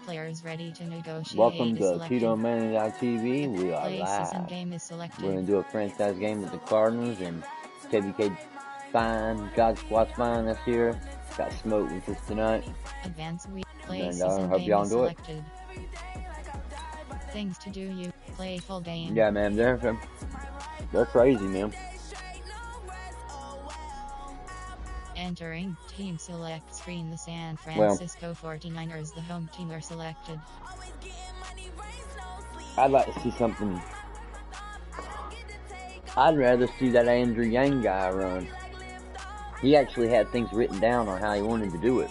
Players ready to negotiate. Welcome to Titomayne.tv. We are live. Game is selected. We're going to do a franchise game with the Cardinals, and KBK Fine, God Squad's Fine this year. Got Smoke with us tonight. Advance week. And I hope y'all enjoy it. Things to do, you play full game. Yeah, man, they're crazy, man. Entering team select screen. The San Francisco 49ers, the home team, are selected. I'd like to see something. I'd rather see that Andrew Yang guy run. He actually had things written down on how he wanted to do it.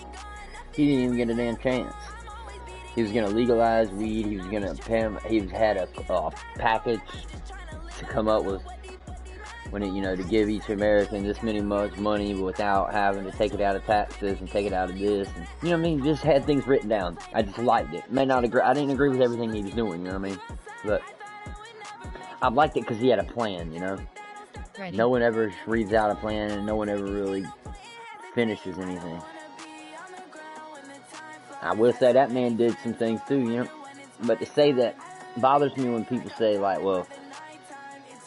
He didn't even get a damn chance. He was going to legalize weed. He was going to pay. He had a package to come up with when it, to give each American this many much money without having to take it out of taxes and take it out of this. And, you know what I mean? Just had things written down. I just liked it. May not agree. I didn't agree with everything he was doing. You know what I mean? But I liked it because he had a plan. Ready. No one ever reads out a plan, and no one ever really finishes anything. I will say that man did some things too, But to say that bothers me when people say, like, well,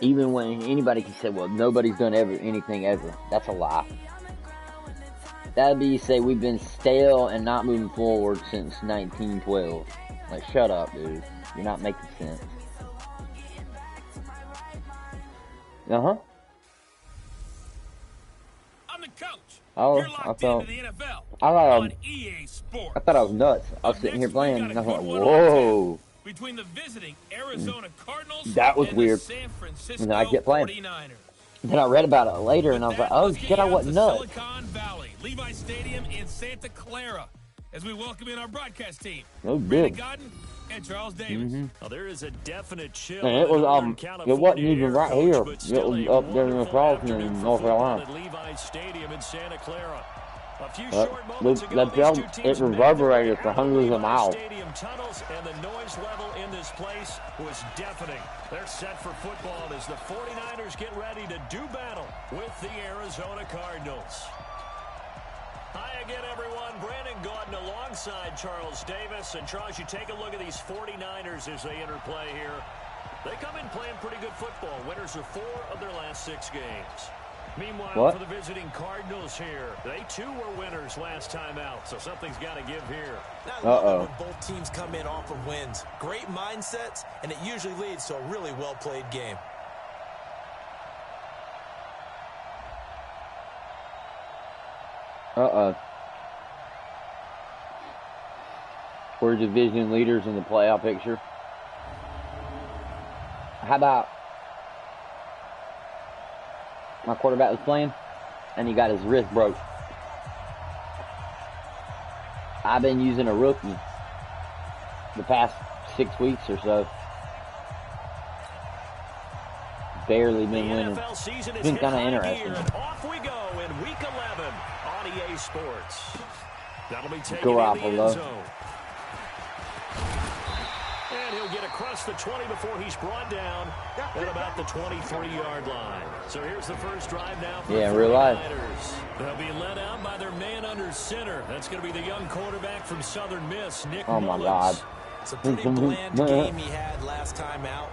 even when anybody can say, well, nobody's done anything ever. That's a lie. That'd be say we've been stale and not moving forward since 1912. Like, shut up, dude. You're not making sense. Uh-huh. I'm the coach. Oh, You're locked into the NFL on EA Sports. I thought I was nuts. I was sitting here playing, and I was like, whoa. Between the visiting Arizona Cardinals that was and weird. the San Francisco And then I kept playing. 49ers. Then I read about it later, and I was like, oh shit, I wasn't nuts. Silicon Valley, Levi Stadium in Santa Clara, as we welcome in our broadcast team. Oh, good. Godden and Charles Davis. Well, there is a definite chill. And it was it wasn't even right here. It was up there in the Charleston in North Carolina. Levi Stadium in Santa Clara. A few It reverberated for hundreds of miles. Stadium tunnels, and the noise level in this place was deafening. They're set for football as the 49ers get ready to do battle with the Arizona Cardinals. Hi again, everyone. Brandon Gaudin alongside Charles Davis. And Charles, you take a look at these 49ers as they interplay here. They come in playing pretty good football. Winners of 4 of their last 6 games. Meanwhile, for the visiting Cardinals here, they too were winners last time out, so something's got to give here. When both teams come in off of wins. Great mindsets, and it usually leads to a really well-played game. We're division leaders in the playoff picture. How about my quarterback was playing, and he got his wrist broke. I've been using a rookie the past 6 weeks or so. Barely been winning. It's been kind of interesting. Off we go in Week 11 on EA Sports. That'll be taken Go in the end zone. And he'll get across the 20 before he's brought down at about the 23-yard line. So here's the first drive now for the 49ers. Real life. They'll be led out by their man under center. That's going to be the young quarterback from Southern Miss, Nick Oh, my Mullins. God. It's a pretty bland game he had last time out.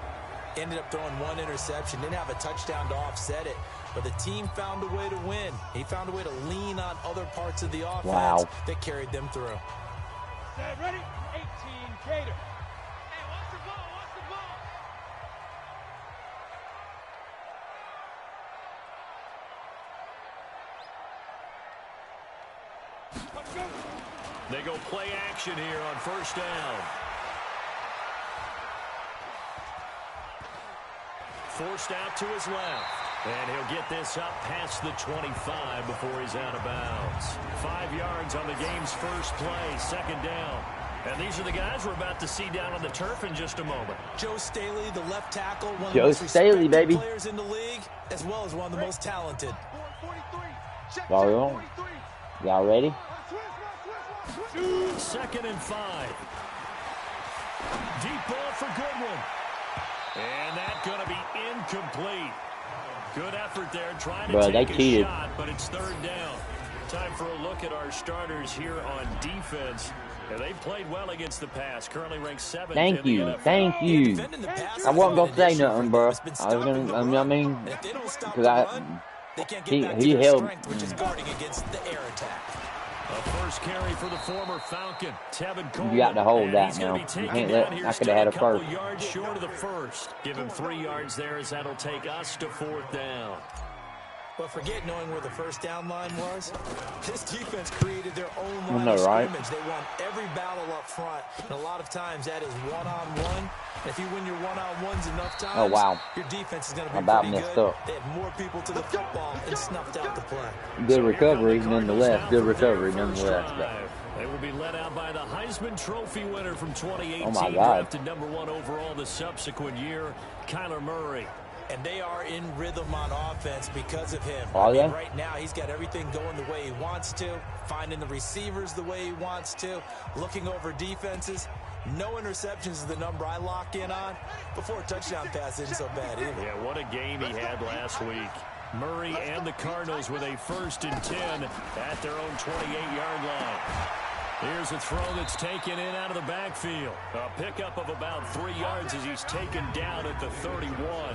Ended up throwing 1 interception. Didn't have a touchdown to offset it. But the team found a way to win. He found a way to lean on other parts of the offense that carried them through. Ready? 18, Gator. They go play action here on first down. Forced out to his left. And he'll get this up past the 25 before he's out of bounds. 5 yards on the game's first play, second down. And these are the guys we're about to see down on the turf in just a moment. Joe Staley, the left tackle, one of Joe the most Staley, respected baby. players in the league, as well as one of the most talented. Y'all ready? 2nd and 5. Deep ball for Goodwin. And that's going to be incomplete. Good effort there, trying to take a shot, but it's 3rd down. Time for a look at our starters here on defense. And they've played well against the pass. Currently ranked 7th. Thank you. Thank you. I wasn't going to say nothing, bro. I was going to, I mean, because he held. Which is guarding against the air attack. A first carry for the former Falcon, Tevin Coleman. You got to hold that now. You can't let. I could have had a first. Yards short of the first. Give him 3 yards there, as that'll take us to 4th down. But forget knowing where the first down line was. This defense created their own line of scrimmage. They won every battle up front, and a lot of times that is one-on-one. If you win your one-on-ones enough times, your defense is going to be pretty good. They had more people to the football and snuffed out the play. Good recovery, nonetheless. Good recovery, nonetheless. They will be led out by the Heisman Trophy winner from 2018, oh my God, drafted #1 overall the subsequent year, Kyler Murray. And they are in rhythm on offense because of him. Oh, yeah? Right now, he's got everything going the way he wants to, finding the receivers the way he wants to, looking over defenses. No interceptions is the number I lock in on. Before a touchdown pass isn't so bad either. Yeah, what a game he had last week. Murray and the Cardinals with a 1st and 10 at their own 28-yard line. Here's a throw that's taken in out of the backfield. A pickup of about 3 yards as he's taken down at the 31.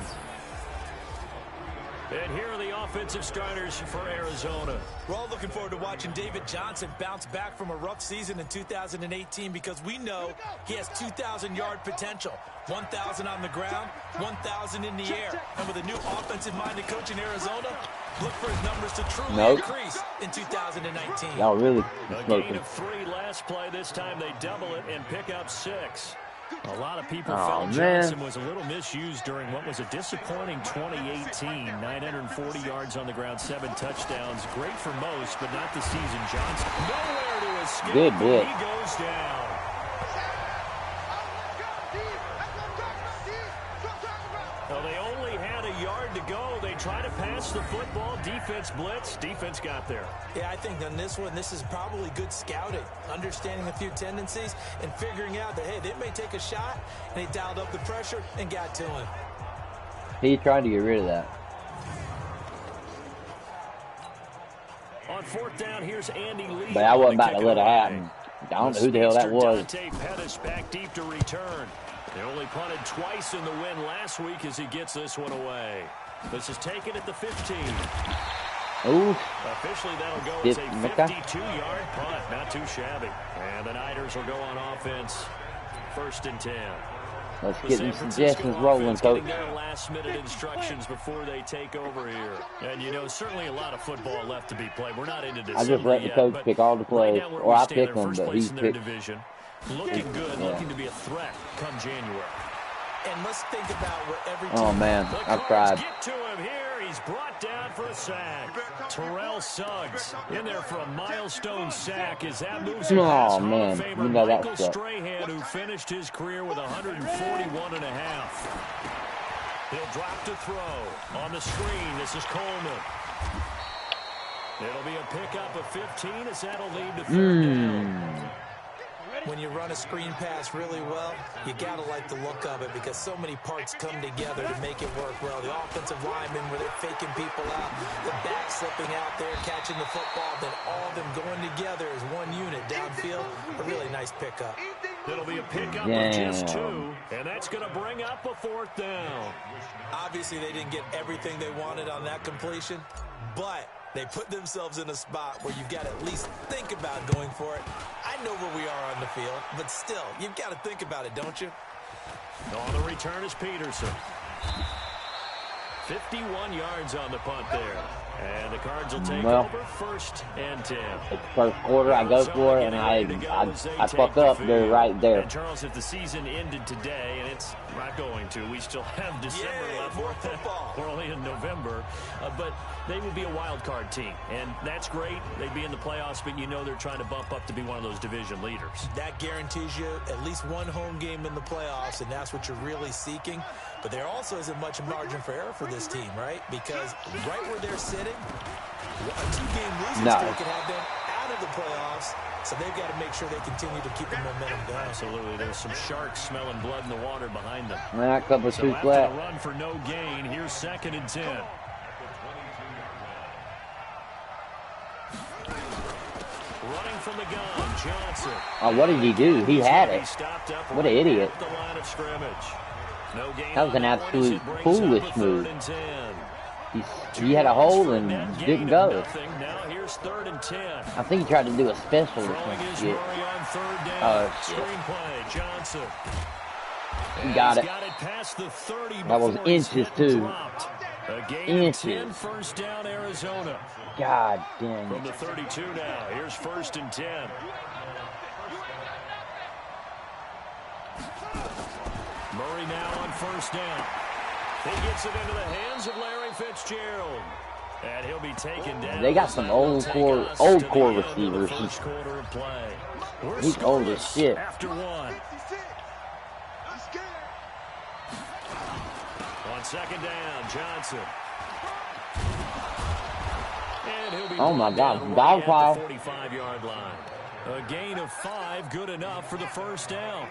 And here are the offensive starters for Arizona. We're all looking forward to watching David Johnson bounce back from a rough season in 2018 because we know he has 2,000-yard potential. 1,000 on the ground, 1,000 in the air. And with a new offensive-minded coach in Arizona, look for his numbers to truly increase in 2019. Y'all really a gain of 3 last play. This time they double it and pick up 6. A lot of people felt Johnson was a little misused during what was a disappointing 2018. 940 yards on the ground, 7 touchdowns. Great for most, but not the season. Johnson nowhere to escape. Good blitz. He goes down. Well, they only had a yard to go. They try to pass the football. Defense blitz. Defense got there. Yeah, I think on this one, this is probably good scouting. Understanding a few tendencies and figuring out that, hey, they may take a shot. And they dialed up the pressure and got to him. He tried to get rid of that. On 4th down, here's Andy Lee. But I wasn't about to let it happen. I don't know who the hell that was. Dante Pettis back deep to return. They only punted twice in the win last week as he gets this one away. This is taken at the 15. Ooh. Officially, that'll go as a 52-yard punt. Not too shabby. And the Niners will go on offense. 1st and 10. Let's get some suggestions rolling, Coach. Their last-minute instructions before they take over here. And, you know, certainly a lot of football left to be played. We're not into December I just let the coach pick all the plays. Right now, or I pick them, but he picked. Looking good, looking to be a threat come January. And let's think about what every team... Oh, man, I've tried. Get to him here. He's brought down for a sack. Terrell Suggs in there for a milestone sack as that moves him past Hall of Famer Michael Strahan, who finished his career with 141 and a half. He'll drop to throw. On the screen, this is Coleman. It'll be a pickup of 15 as that'll lead to 3rd down. When you run a screen pass really well, you got to like the look of it because so many parts come together to make it work well. The offensive linemen where they're faking people out, the back slipping out there, catching the football, then all of them going together as one unit downfield. A really nice pickup. It'll be a pickup of just 2, and that's going to bring up a 4th down. Obviously, they didn't get everything they wanted on that completion, but they put themselves in a spot where you've got to at least think about going for it. I know where we are on the field, but still, you've got to think about it, don't you? On the return is Peterson. 51 yards on the punt there. And the Cards will take over 1st and 10. It's first quarter, I go for it, and I fuck up. They're right there. And Charles, if the season ended today, and it's not going to, we still have December left. More football. We're only in November. But they would be a wild card team, and that's great. They'd be in the playoffs, but you know they're trying to bump up to be one of those division leaders. That guarantees you at least one home game in the playoffs, and that's what you're really seeking. But there also isn't much margin for error for this team, right? Because right where they're sitting, a 2-game losing streak could have them out of the playoffs. So they've got to make sure they continue to keep the momentum going. Absolutely. There's some sharks smelling blood in the water behind them. That cover so too after flat. the run for no gain, here's 2nd and 10. Running from the gun, Johnson. Oh, what did he do? He had it. What an idiot. The line of scrimmage. No gain That was an on that one as absolute it brings up foolish a 3rd move. and 10. He had a hole and Net didn't gain go. of nothing. Now here's 3rd and 10. I think he tried to do a special or Throwing some is shit. Murray on 3rd down. Oh, shit. Screenplay, Johnson. He got it. Got it past the 30 That was before he's inches, hit and too. dropped. A gain Inches. of 10, first down, Arizona. God damn From it. the 32 now, here's 1st and 10. Murray now on 1st down. He gets it into the hands of Larry Fitzgerald. And he'll be taken down. They got some old core receivers. First quarter of play. He's old as shit. After one. On 2nd down, Johnson. And he'll be Oh my brought God, down dog right pile. at the 45-yard line. A gain of 5, good enough for the 1st down.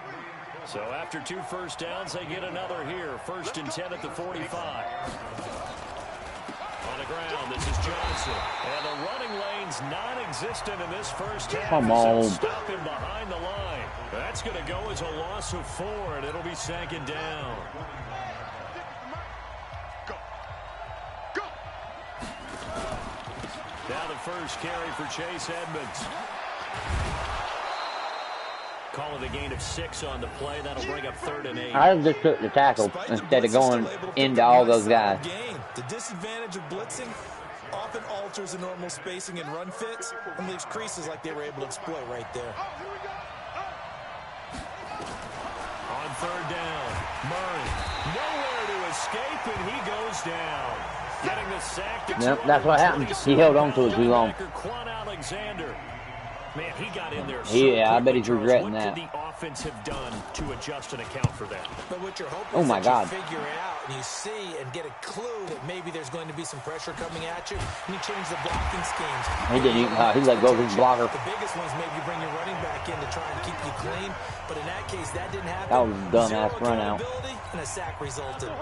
So after 2 first downs, they get another here. 1st and 10 at the 45. On the ground, this is Johnson. And the running lane's non-existent in this first half. Come on. Stop him behind the line. That's going to go as a loss of 4, and it'll be 2nd down. Now the first carry for Chase Edmonds. Call it a gain of 6 on the play. That'll bring up 3rd and 8. I just took the tackle instead of going into all those guys. The disadvantage of blitzing often alters the normal spacing and run fits and leaves creases like they were able to exploit right there. On 3rd down, Murray nowhere to escape, and he goes down. Getting the sack to Yep, that's what happened. He held on to it too long. Quan Alexander. Man, he got in there so Yeah, I bet he's quickly, regretting Charles. What that. could the offense have done to adjust and account for that? But what you're hoping Oh is my that God. you figure it out and you see and get a clue that maybe there's going to be some pressure coming at you, and you change the blocking schemes. He didn't even, he let go of his blocker. The biggest ones maybe you bring your running back in to try and keep you clean, but in that case, that didn't happen. That was a dumbass Zero run out. accountability, and a sack resulted.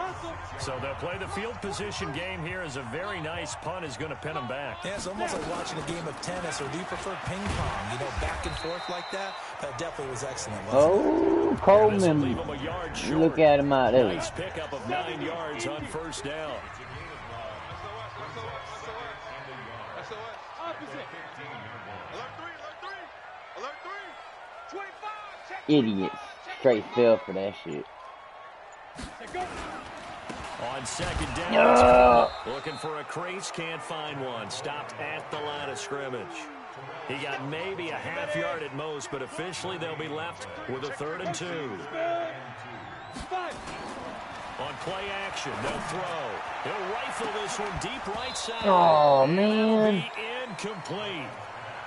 So they'll play the field position game here as a very nice punt is going to pin them back. Yeah, it's almost like watching a game of tennis, or do you prefer ping pong? You know, back and forth like that? That definitely was excellent, wasn't it? Oh, Leave Coleman. them a yard short. Look at him out there. Nice pickup of 9 yards on 1st down. Idiots. Straight fell for that shit. On 2nd down, looking for a crease, can't find one. Stopped at the line of scrimmage. He got maybe a half yard at most, but officially they'll be left with a 3rd and 2. On play action, no throw. He'll rifle this one deep right side. Oh, And it'll man. be incomplete.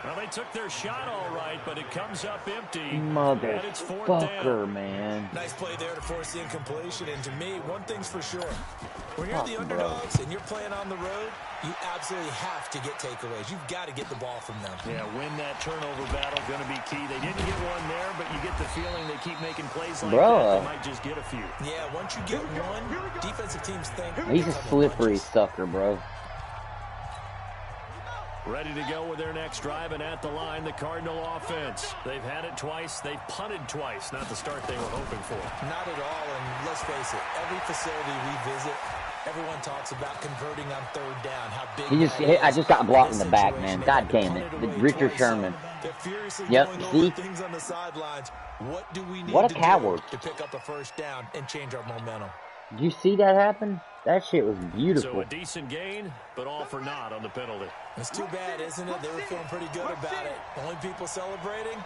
Well, they took their shot all right, but it comes up empty. And it's 4th down. Motherfucker, man. Nice play there to force the incompletion. And to me, one thing's for sure. When you're the Bro. underdogs and you're playing on the road, you absolutely have to get takeaways. You've got to get the ball from them. Yeah, win that turnover battle, going to be key. They didn't get one there, but you get the feeling they keep making plays like that. They might just get a few. Yeah, once you get one, defensive teams think He's a they're coming slippery punches. sucker, bro. Ready to go with their next drive, and at the line, the Cardinal offense. They've had it twice. They've punted twice. Not the start they were hoping for. Not at all, and let's face it, every facility we visit, everyone talks about converting on 3rd down, how big He just, that is. I just got blocked in the This back, situation, man. they God had to damn punt it. away Richard twice. Sherman. They're furiously Yep, going see? over things on the sidelines. What do we need What a to coward. do to pick up a 1st down and change our momentum? Did you see that happen? That shit was So beautiful. a decent gain, but all for naught on the penalty. It's too bad, isn't it? They were feeling pretty good about it. Only people celebrating,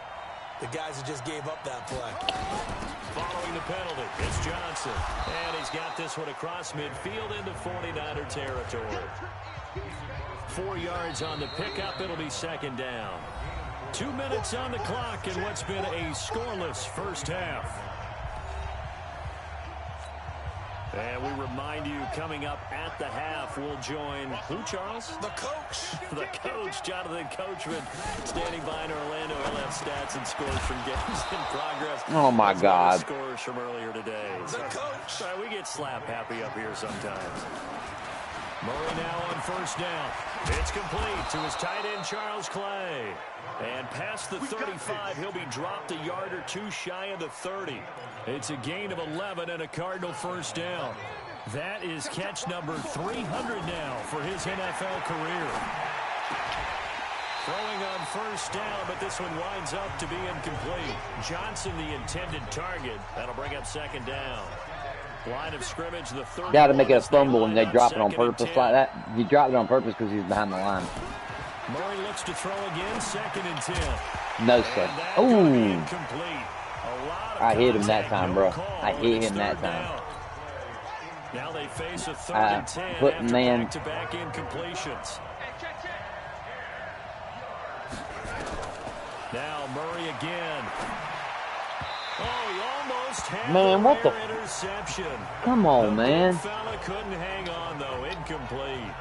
the guys who just gave up that play. Following the penalty, it's Johnson. And he's got this one across midfield into 49er territory. 4 yards on the pickup. It'll be 2nd down. 2 minutes on the clock in what's been a scoreless first half. And we remind you, coming up at the half, we'll join who, Charles? The coach. The coach, Jonathan Coachman, standing by in Orlando. He'll have stats and scores from games in progress. Oh, my As well as God. Scores from earlier today. The coach. We get slap happy up here sometimes. Murray now on 1st down. It's complete to his tight end, Charles Clay. And past the 35, he'll be dropped a yard or two shy of the 30. It's a gain of 11 and a Cardinal first down. That is catch number 300 now for his NFL career. Throwing on first down, but this one winds up to be incomplete. Johnson, the intended target. That'll bring up second down. Line of scrimmage, the third. Got to make it a fumble when they drop it on purpose like that. He dropped it on purpose because he's behind the line. Murray looks to throw again, 2nd and 10. No, sir. Ooh. I hit him that time, bro. I hit him that time. Now they face a 3rd and 10 after back-to-back incompletions. Now Murray again. Oh, he almost had the interception. Come on, man. Fella couldn't hang on, though. Incomplete.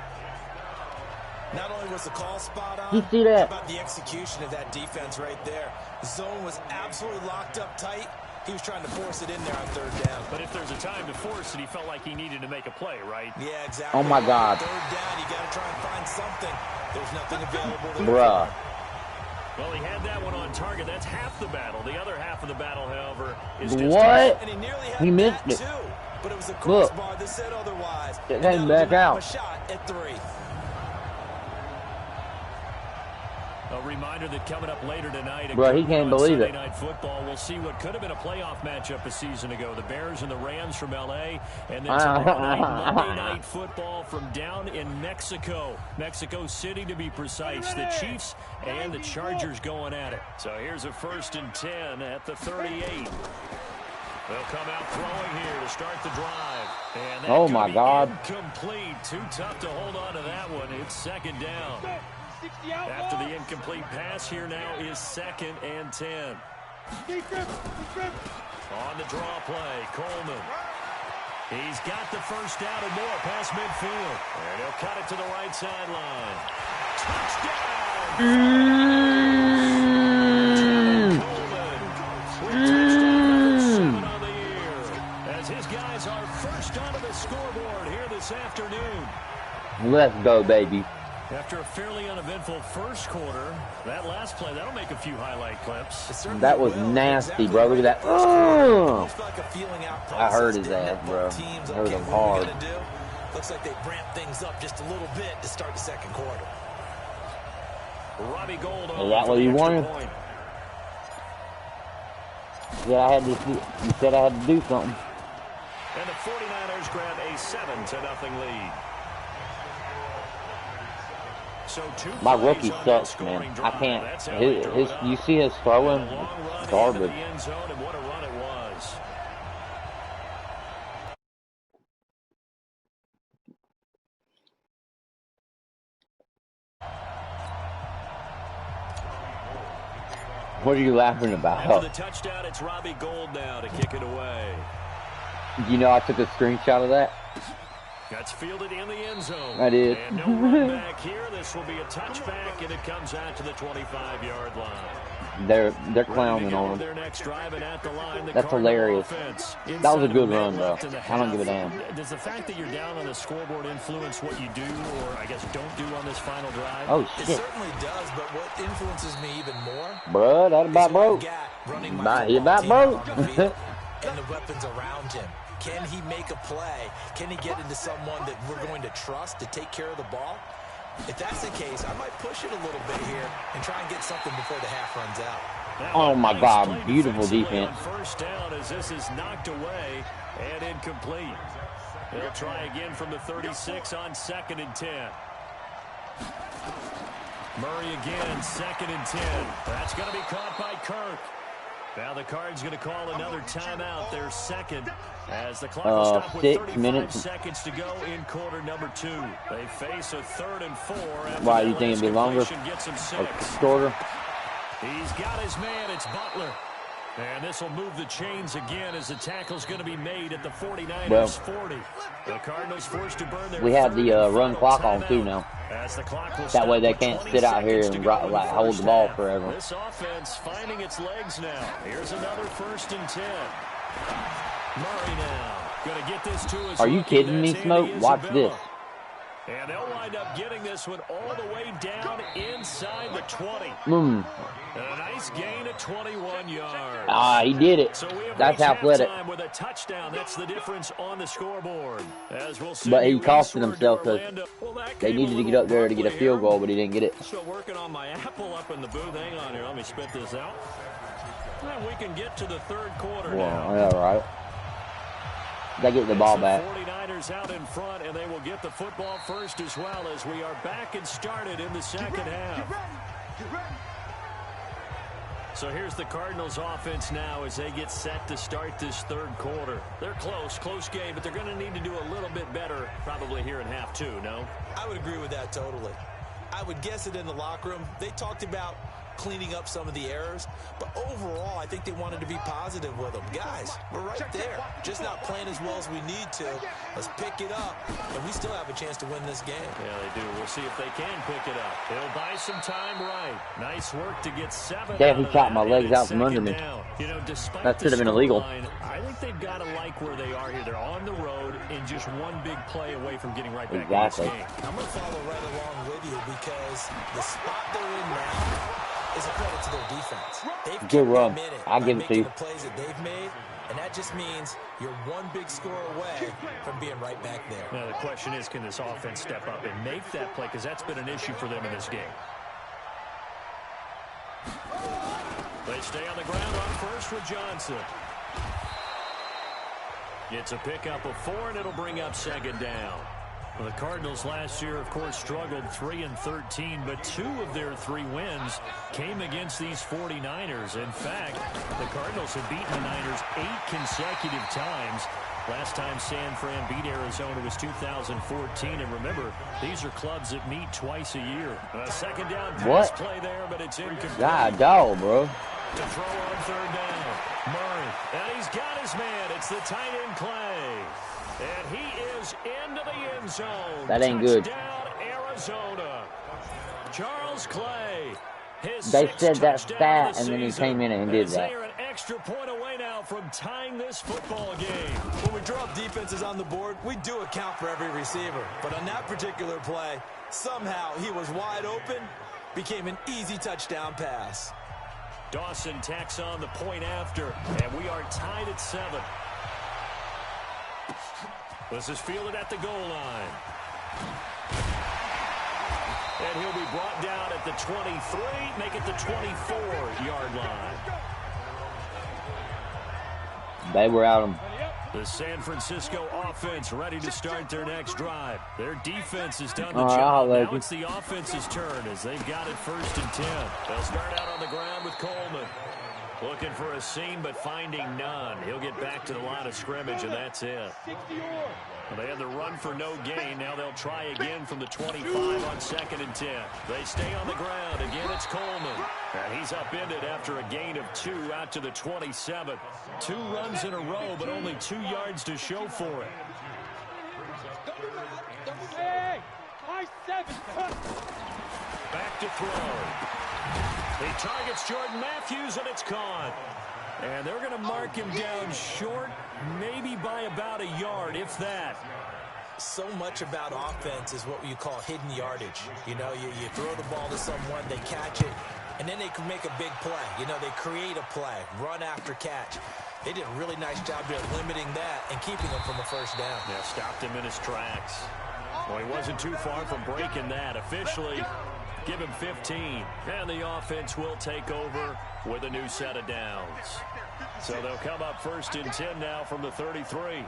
Not only was the call spot on, you see that? How about the execution of that defense right there? The zone was absolutely locked up tight. He was trying to force it in there on 3rd down. But if there's a time to force it, he felt like he needed to make a play, right? Yeah, exactly. Oh, my God. 3rd down, you got to try and find something. There's nothing available there. Bruh. Well, he had that one on target. That's half the battle. The other half of the battle, however, is distance. What? And he nearly had he missed it. Too, but it was a crossbar that said otherwise. It came back out. A shot at 3. A reminder that coming up later tonight, bro, he can't believe Sunday it. Night Football, we'll see what could have been a playoff matchup a season ago. The Bears and the Rams from L.A. And then tomorrow night, Monday Night Football from down in Mexico. Mexico City, to be precise. The Chiefs and the Chargers going at it. So here's a 1st and 10 at the 38. They'll come out throwing here to start the drive. And oh, my God. Incomplete. Too tough to hold on to that one. It's 2nd down. After the incomplete pass, here now is 2nd and 10. On the draw play, Coleman. He's got the first down and more past midfield. And he'll cut it to the right sideline. Touchdown! Coleman with touchdown number 7 on the year. As his guys are first onto the scoreboard here this afternoon. Let's go, baby. After a fairly uneventful first quarter, that last play, that'll make a few highlight clips. That was nasty, bro. Look at that. Oh! I heard his ass, bro. I heard him hard. Looks like they ramped things up just a little bit to start the 2nd quarter. Robbie Gould. Is that what you wanted? Yeah, I had to. You said I had to do something. And the 49ers grab a 7-0 lead. So my rookie sucks, man. I can't. You see his throwing? Garbage. What are you laughing about? After the touchdown, it's Robbie Gould now to kick it away. You know I took a screenshot of that? That's fielded in the end zone. I did. And no run back here. This will be a touchback, and it comes out to the 25-yard line. They're clowning on him. That's hilarious. That was a good run, though. I don't give a damn. Does the fact that you're down on the scoreboard influence what you do, or I guess don't do on this final drive? Oh, shit. It certainly does, but what influences me even more? Bro, that about broke. He about broke. And the weapons around him. Can he make a play? Can he get into someone that we're going to trust to take care of the ball? If that's the case, I might push it a little bit here and try and get something before the half runs out. Oh, my God. Beautiful defense. First down as this is knocked away and incomplete. They'll try again from the 36 on 2nd and 10. Murray again, 2nd and 10. That's going to be caught by Kirk. Now the Cards going to call another timeout, their 2nd, as the clock will stop with 35 seconds to go in quarter number 2. They face a 3rd and 4. Why, you think it'd be longer? Or shorter? He's got his man, it's Butler. And this will move the chains again as the tackle's going to be made at the 49ers 40. The Cardinals forced to burn their. We have the run clock on too now. That way they can't sit out here and like hold the ball forever. This offense finding its legs now. Here's another 1st and 10. Murray now going to get this to his. Are you kidding me, Smoke? Watch this. And they'll wind up getting this one all the way down inside the 20. And a nice gain of 21 yards. Ah, he did it. So we have That's athletic. with a touchdown. That's the difference on the scoreboard. As we'll see, But he costed himself because they needed to get up there to get a field goal, but he didn't get it. Still working on my apple up in the booth. Hang on here. Let me spit this out. And we can get to the third quarter now. Yeah, right. They get the ball back. 49ers out in front, and they will get the football first as well as we are back and started in the second half. So here's the Cardinals offense now as they get set to start this third quarter. They're close game, but they're going to need to do a little bit better probably here in half two, no? I would agree with that totally. I would guess it in the locker room. They talked about cleaning up some of the errors, but overall I think they wanted to be positive with them. Guys, we're right there, just not playing as well as we need to. Let's pick it up, and we still have a chance to win this game. Yeah, they do. We'll see if they can pick it up. They'll buy some time right. Nice work to get 7. Damn, he chopped my legs out from under me. You know, despite that should have been illegal. I think they've got to like where they are here. They're on the road and just one big play away from getting right back in this game. I'm going to follow right along with you because the spot they're in now is a credit to their defense. They've good run. I'll give it to you. The plays that they've made, and that just means you're one big score away from being right back there. Now the question is, can this offense step up and make that play? Because that's been an issue for them in this game. They stay on the ground on first with Johnson. It's a pickup of 4, and it'll bring up second down. Well, the Cardinals last year, of course, struggled 3-13, but 2 of their 3 wins came against these 49ers. In fact, the Cardinals have beaten the Niners 8 consecutive times. Last time San Fran beat Arizona was 2014, and remember, these are clubs that meet twice a year. A second down pass play there, but it's incomplete. God, dog, bro. To throw on third down, Murray, and he's got his man. It's the tight end Clay. And he is into the end zone. That ain't good. Touchdown, Arizona. Charles Clay. They said that stat, and then he came in and did that. They are an extra point away now from tying this football game. When we drop defenses on the board, we do account for every receiver. But on that particular play, somehow he was wide open, became an easy touchdown pass. Dawson tacks on the point after, and we are tied at 7. This is fielded at the goal line. And he'll be brought down at the 23, make it the 24-yard line. They were out him. The San Francisco offense ready to start their next drive. Their defense has done the job. Now it's the offense's turn as they've got it 1st and 10. They'll start out on the ground with Coleman. Looking for a seam, but finding none. He'll get back to the line of scrimmage, and that's it. Well, they had the run for no gain. Now they'll try again from the 25 on 2nd and 10. They stay on the ground. Again, it's Coleman. And he's upended after a gain of 2 out to the 27. 2 runs in a row, but only 2 yards to show for it. Back to throw. He targets Jordan Matthews, and it's caught. And they're going to mark him down short, maybe by about a yard, if that. So much about offense is what you call hidden yardage. You know, you throw the ball to someone, they catch it, and then they can make a big play. You know, they create a play, run after catch. They did a really nice job there limiting that and keeping him from a first down. Yeah, stopped him in his tracks. Well, he wasn't too far from breaking that. Officially, give him 15. And the offense will take over with a new set of downs. So they'll come up 1st and 10 now from the 33.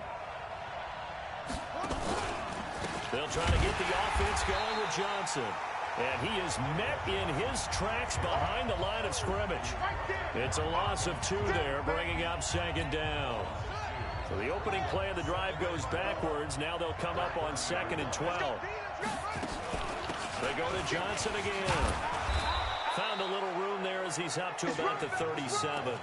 They'll try to get the offense going with Johnson. And he is met in his tracks behind the line of scrimmage. It's a loss of 2 there, bringing up 2nd down. So the opening play of the drive goes backwards. Now they'll come up on 2nd and 12. They go to Johnson again. Found a little room there as he's up to about the 37.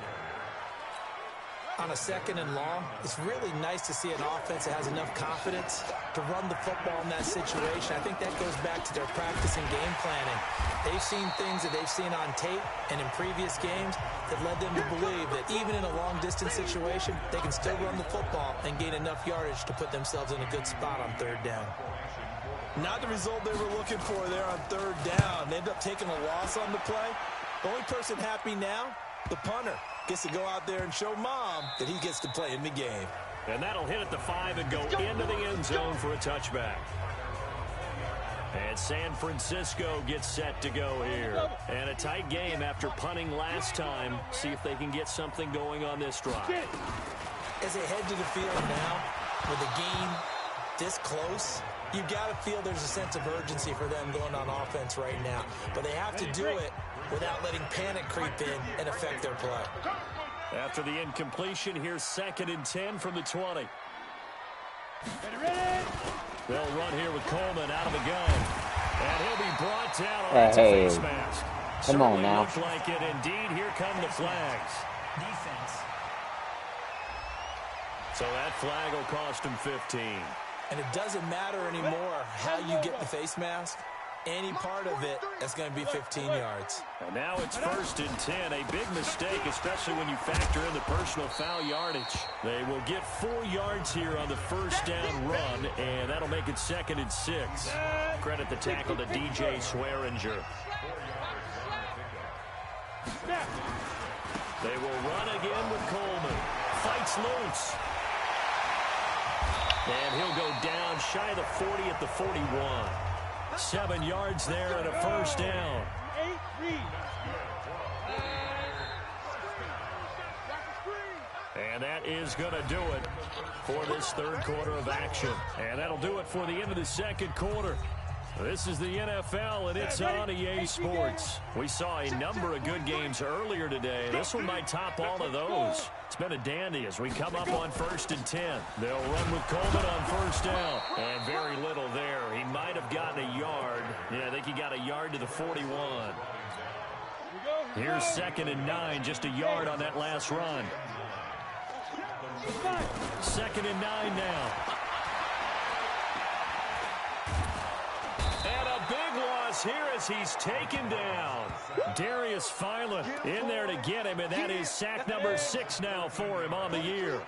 On a 2nd and long, it's really nice to see an offense that has enough confidence to run the football in that situation. I think that goes back to their practice and game planning. They've seen things that they've seen on tape and in previous games that led them to believe that even in a long-distance situation, they can still run the football and gain enough yardage to put themselves in a good spot on 3rd down. Not the result they were looking for there on third down. They ended up taking a loss on the play. The only person happy now, the punter, gets to go out there and show Mom that he gets to play in the game. And that'll hit at the 5 and go into the end zone for a touchback. And San Francisco gets set to go here. And a tight game after punting last time. See if they can get something going on this drive. As they head to the field now, with the game this close, you've got to feel there's a sense of urgency for them going on offense right now. But they have to do it without letting panic creep in and affect their play. After the incompletion, here's 2nd and 10 from the 20. They'll run here with Coleman out of the gun. And he'll be brought down on a face mask. Come on now. Looks like it indeed. Here come the flags. Defense. So that flag will cost him 15. And it doesn't matter anymore how you get the face mask. Any part of it is going to be 15 yards. And now it's 1st and 10. A big mistake, especially when you factor in the personal foul yardage. They will get 4 yards here on the first down run, and that'll make it 2nd and 6. Credit the tackle to DJ Swearinger. They will run again with Coleman. Fights loose. And he'll go down shy of the 40 at the 41. 7 yards there and a first down. And that is going to do it for this third quarter of action. And that'll do it for the end of the second quarter. This is the NFL, and it's on EA Sports. We saw a number of good games earlier today. This one might top all of those. It's been a dandy as we come up on 1st and 10. They'll run with Coleman on first down. And very little there. He might have gotten a yard. Yeah, I think he got a yard to the 41. Here's 2nd and 9, just a yard on that last run. 2nd and 9 now. And a big loss here as he's taken down. Darius Philon in there to get him, and that is sack number 6 now for him on the year.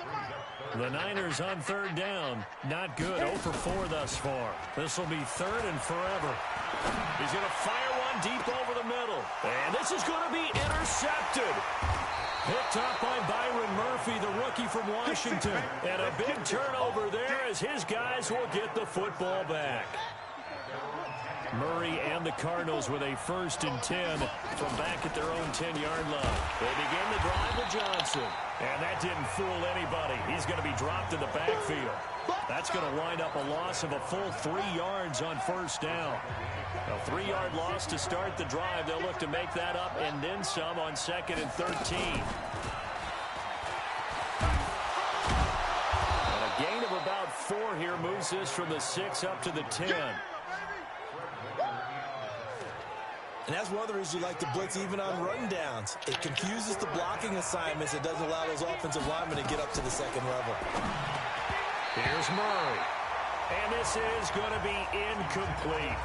The Niners on third down. Not good. 0 for 4 thus far. This will be 3rd and forever. He's going to fire one deep over the middle. And this is going to be intercepted. Picked up by Byron Murphy, the rookie from Washington. And a big turnover there as his guys will get the football back. Murray and the Cardinals with a 1st and 10 from back at their own 10-yard line. They begin the drive with Johnson. And that didn't fool anybody. He's going to be dropped in the backfield. That's going to wind up a loss of a full 3 yards on first down. A 3-yard loss to start the drive. They'll look to make that up and then some on 2nd and 13. And a gain of about 4 here moves this from the 6 up to the 10. And that's one of the reasons you like to blitz even on rundowns. It confuses the blocking assignments. It doesn't allow those offensive linemen to get up to the second level. Here's Murray. And this is going to be incomplete.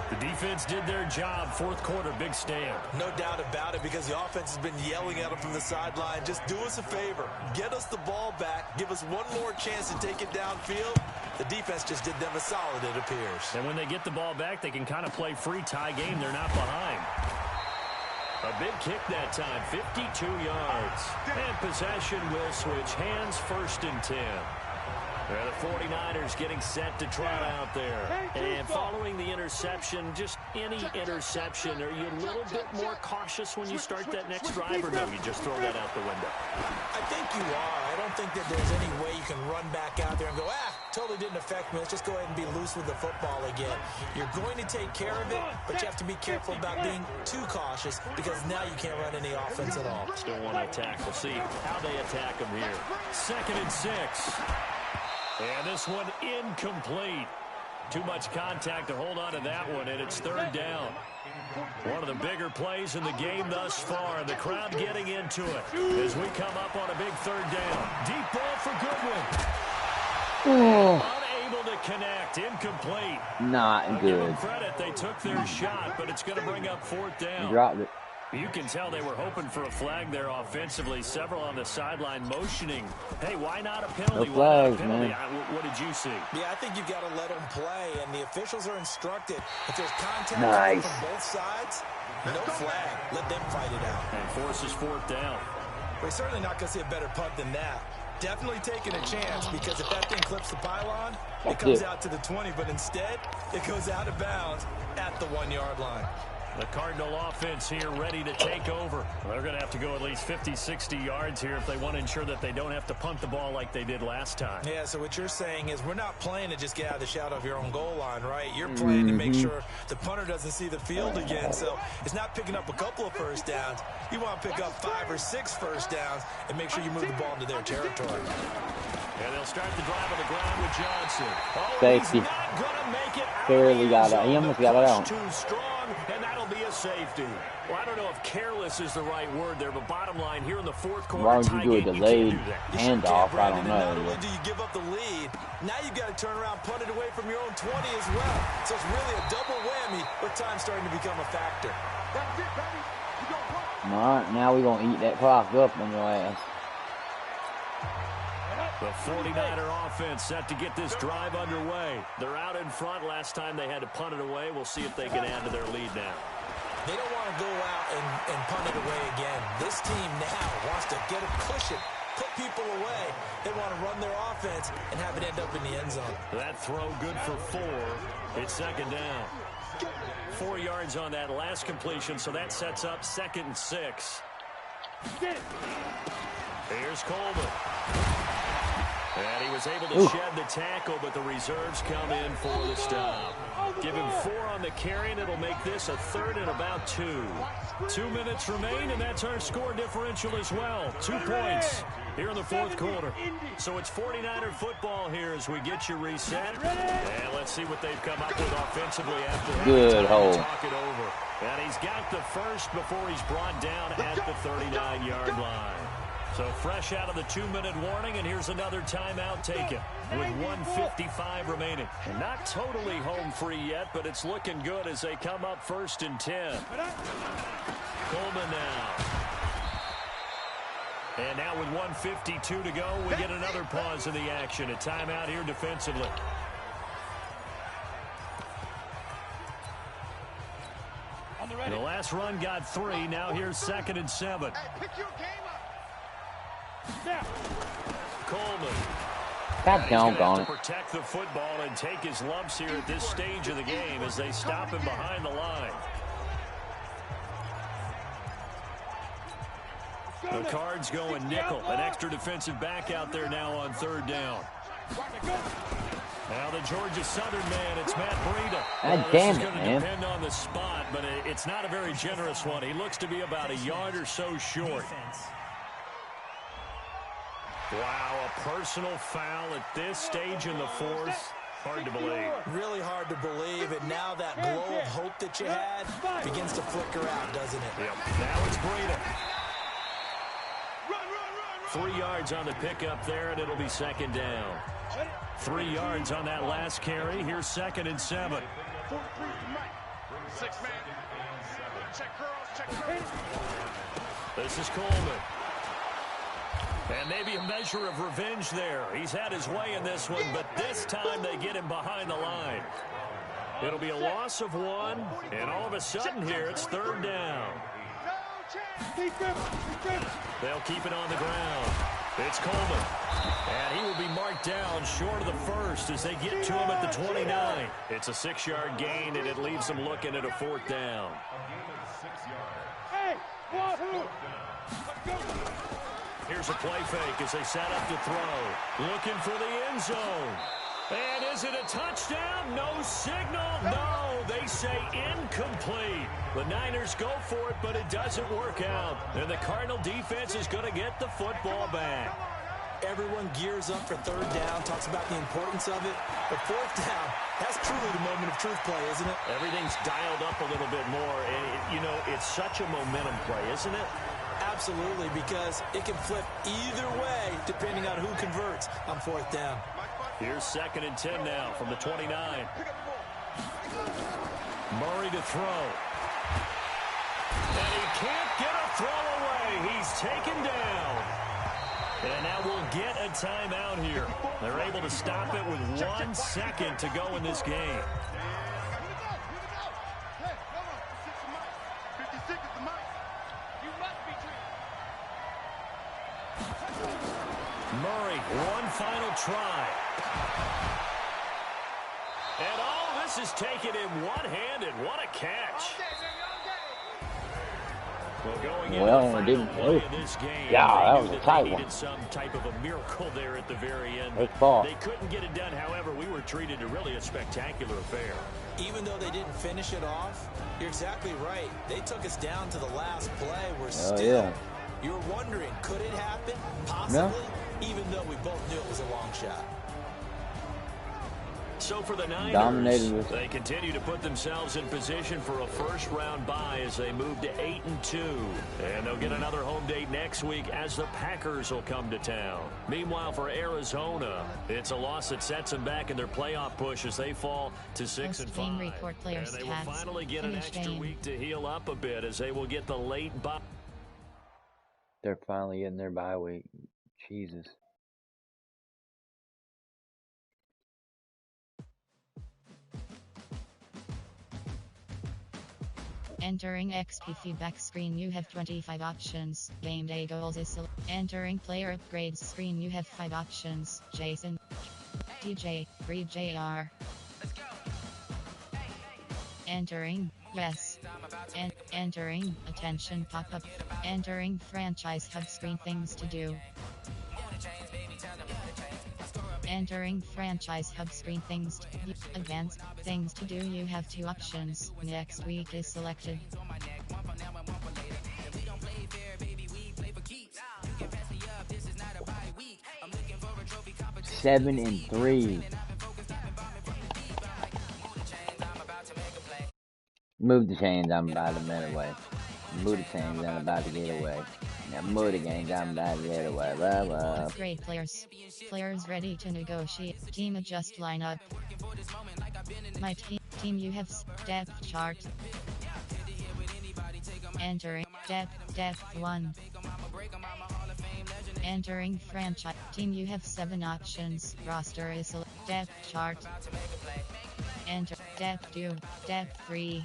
The defense did their job. 4th quarter, big stand. No doubt about it, because the offense has been yelling at them from the sideline. Just do us a favor. Get us the ball back. Give us one more chance to take it downfield. The defense just did them a solid, it appears. And when they get the ball back, they can kind of play free tie game. They're not behind. A big kick that time, 52 yards. And possession will switch hands, 1st and 10. The 49ers getting set to trot out there. And following the interception, just any interception, are you a little bit more cautious when you start that next drive, or no, you just throw that out the window? I think you are. I don't think that there's any way you can run back out there and go, totally didn't affect me. Let's just go ahead and be loose with the football again. You're going to take care of it, but you have to be careful about being too cautious, because now you can't run any offense at all. Still want to attack. We'll see how they attack them here. 2nd and 6. And this one incomplete. Too much contact to hold on to that one, and it's 3rd down. One of the bigger plays in the game thus far. The crowd getting into it as we come up on a big 3rd down. Deep ball for Goodwin. Unable to connect. Incomplete. Not I'll good. give them credit. They took their shot, but it's going to bring up 4th down. He dropped it. You can tell they were hoping for a flag there offensively. Several on the sideline motioning. Hey, why not a penalty? No flags, man. What did you see? Yeah, I think you've got to let them play, and the officials are instructed. If there's contact from both sides, no flag. Let them fight it out. And forces fourth down. We're certainly not going to see a better punt than that. Definitely taking a chance, because if that thing clips the pylon, it comes out to the 20, but instead, it goes out of bounds at the 1-yard line. The Cardinal offense here ready to take over. They're going to have to go at least 50, 60 yards here if they want to ensure that they don't have to punt the ball like they did last time. Yeah, so what you're saying is we're not playing to just get out of the shadow of your own goal line, right? You're playing to make sure the punter doesn't see the field again. So it's not picking up a couple of first downs. You want to pick up 5 or 6 first downs and make sure you move the ball into their territory. And they'll start the drive on the ground with Johnson. Oh, safety. he's not going to make it out. Barely got it. He almost got it out. Too strong, and that'll be a safety. Well, I don't know if careless is the right word there, but bottom line, here in the fourth quarter, why would you do a delayed handoff? I don't Not know. only do you give up the lead, now you've got to turn around, punt it away from your own 20 as well. So it's really a double whammy, but time's starting to become a factor. All right, now we're going to eat that clock up on your ass. The 49er offense set to get this drive underway. They're out in front. Last time they had to punt it away. We'll see if they can add to their lead now. They don't want to go out and punt it away again. This team now wants to get a cushion, put people away. They want to run their offense and have it end up in the end zone. That throw good for 4. It's second down. 4 yards on that last completion, so that sets up 2nd and 6. Here's Coleman. And he was able to shed the tackle, but the reserves come in for the stop. Give him 4 on the carry, and it'll make this a 3rd and about 2. 2 minutes remain, and that's our score differential as well. 2 points here in the fourth quarter. So it's 49er football here as we get you reset. And let's see what they've come up with offensively after good hole. Talk it over. And he's got the first before he's brought down at the 39-yard line. So fresh out of the 2-minute warning, and here's another timeout taken with 1:55 remaining. And not totally home free yet, but it's looking good as they come up 1st and 10. Coleman now. And now with 1:52 to go, we get another pause in the action. A timeout here defensively. The last run got 3. Now here's 2nd and 7. Coleman. God doggone it. Protect the football and take his lumps here at this stage of the game as they stop him behind the line. The Cards going nickel. An extra defensive back out there now on 3rd down. Now the Georgia Southern man, it's Matt Breida. God damn it, man. This is going to depend on the spot, but it's not a very generous one. He looks to be about a yard or so short. Wow, a personal foul at this stage in the fourth. Hard to believe. Really hard to believe, and now that glow of hope that you had begins to flicker out, doesn't it? Yep. Now it's Breida. 3 yards on the pickup there, and it'll be 2nd down. 3 yards on that last carry. Here's 2nd and 7. This is Coleman. And maybe a measure of revenge there. He's had his way in this one, but this time they get him behind the line. It'll be a loss of 1, and all of a sudden here it's 3rd down. They'll keep it on the ground. It's Coleman. And he will be marked down short of the first as they get to him at the 29. It's a 6-yard gain, and it leaves them looking at a 4th down. Here's a play fake as they set up to throw. Looking for the end zone. And is it a touchdown? No signal. No, they say incomplete. The Niners go for it, but it doesn't work out. And the Cardinal defense is going to get the football back. Everyone gears up for 3rd down, talks about the importance of it. But 4th down, that's truly the moment of truth play, isn't it? Everything's dialed up a little bit more. And, you know, it's such a momentum play, isn't it? Absolutely, because it can flip either way depending on who converts on 4th down. Here's 2nd and 10 now from the 29. Murray to throw. And he can't get a throw away. He's taken down. And now we'll get a timeout here. They're able to stop it with 1 second to go in this game. Murray, one final try. And all this is taken in one-handed. What a catch. Well, it didn't go. Yeah, that was a tight one. Some type of a miracle there at the very end. That's far. They couldn't get it done. However, we were treated to really a spectacular affair. Even though they didn't finish it off, you're exactly right. They took us down to the last play. We're still. You were wondering, could it happen? Possibly. No. Even though we both knew it was a long shot. So for the Niners, they continue to put themselves in position for a first-round bye as they move to 8-2. And they'll get another home date next week as the Packers will come to town. Meanwhile, for Arizona, it's a loss that sets them back in their playoff push as they fall to 6-5. Report and they will finally get an extra week to heal up a bit as they will get the late bye. They're finally getting their bye week. Jesus. Entering XP feedback screen, you have 25 options. Game day goals is entering player upgrades screen, you have 5 options. Jason, DJ, Reed JR. Entering yes. Entering attention pop-up. Entering franchise hub screen, things to do. Entering franchise hub screen, things to do. Advanced things to do, you have 2 options. Next week is selected. Seven and 3. Move the chains, I'm about a minute away. Move the chains, I'm about to get away. Now move the games, I'm about to get away. Blah, blah. Great players. Players ready to negotiate. Team adjust lineup. My team, you have depth chart. Entering depth 1. Entering franchise team, you have 7 options. Roster is depth chart. Enter depth 2, depth 3.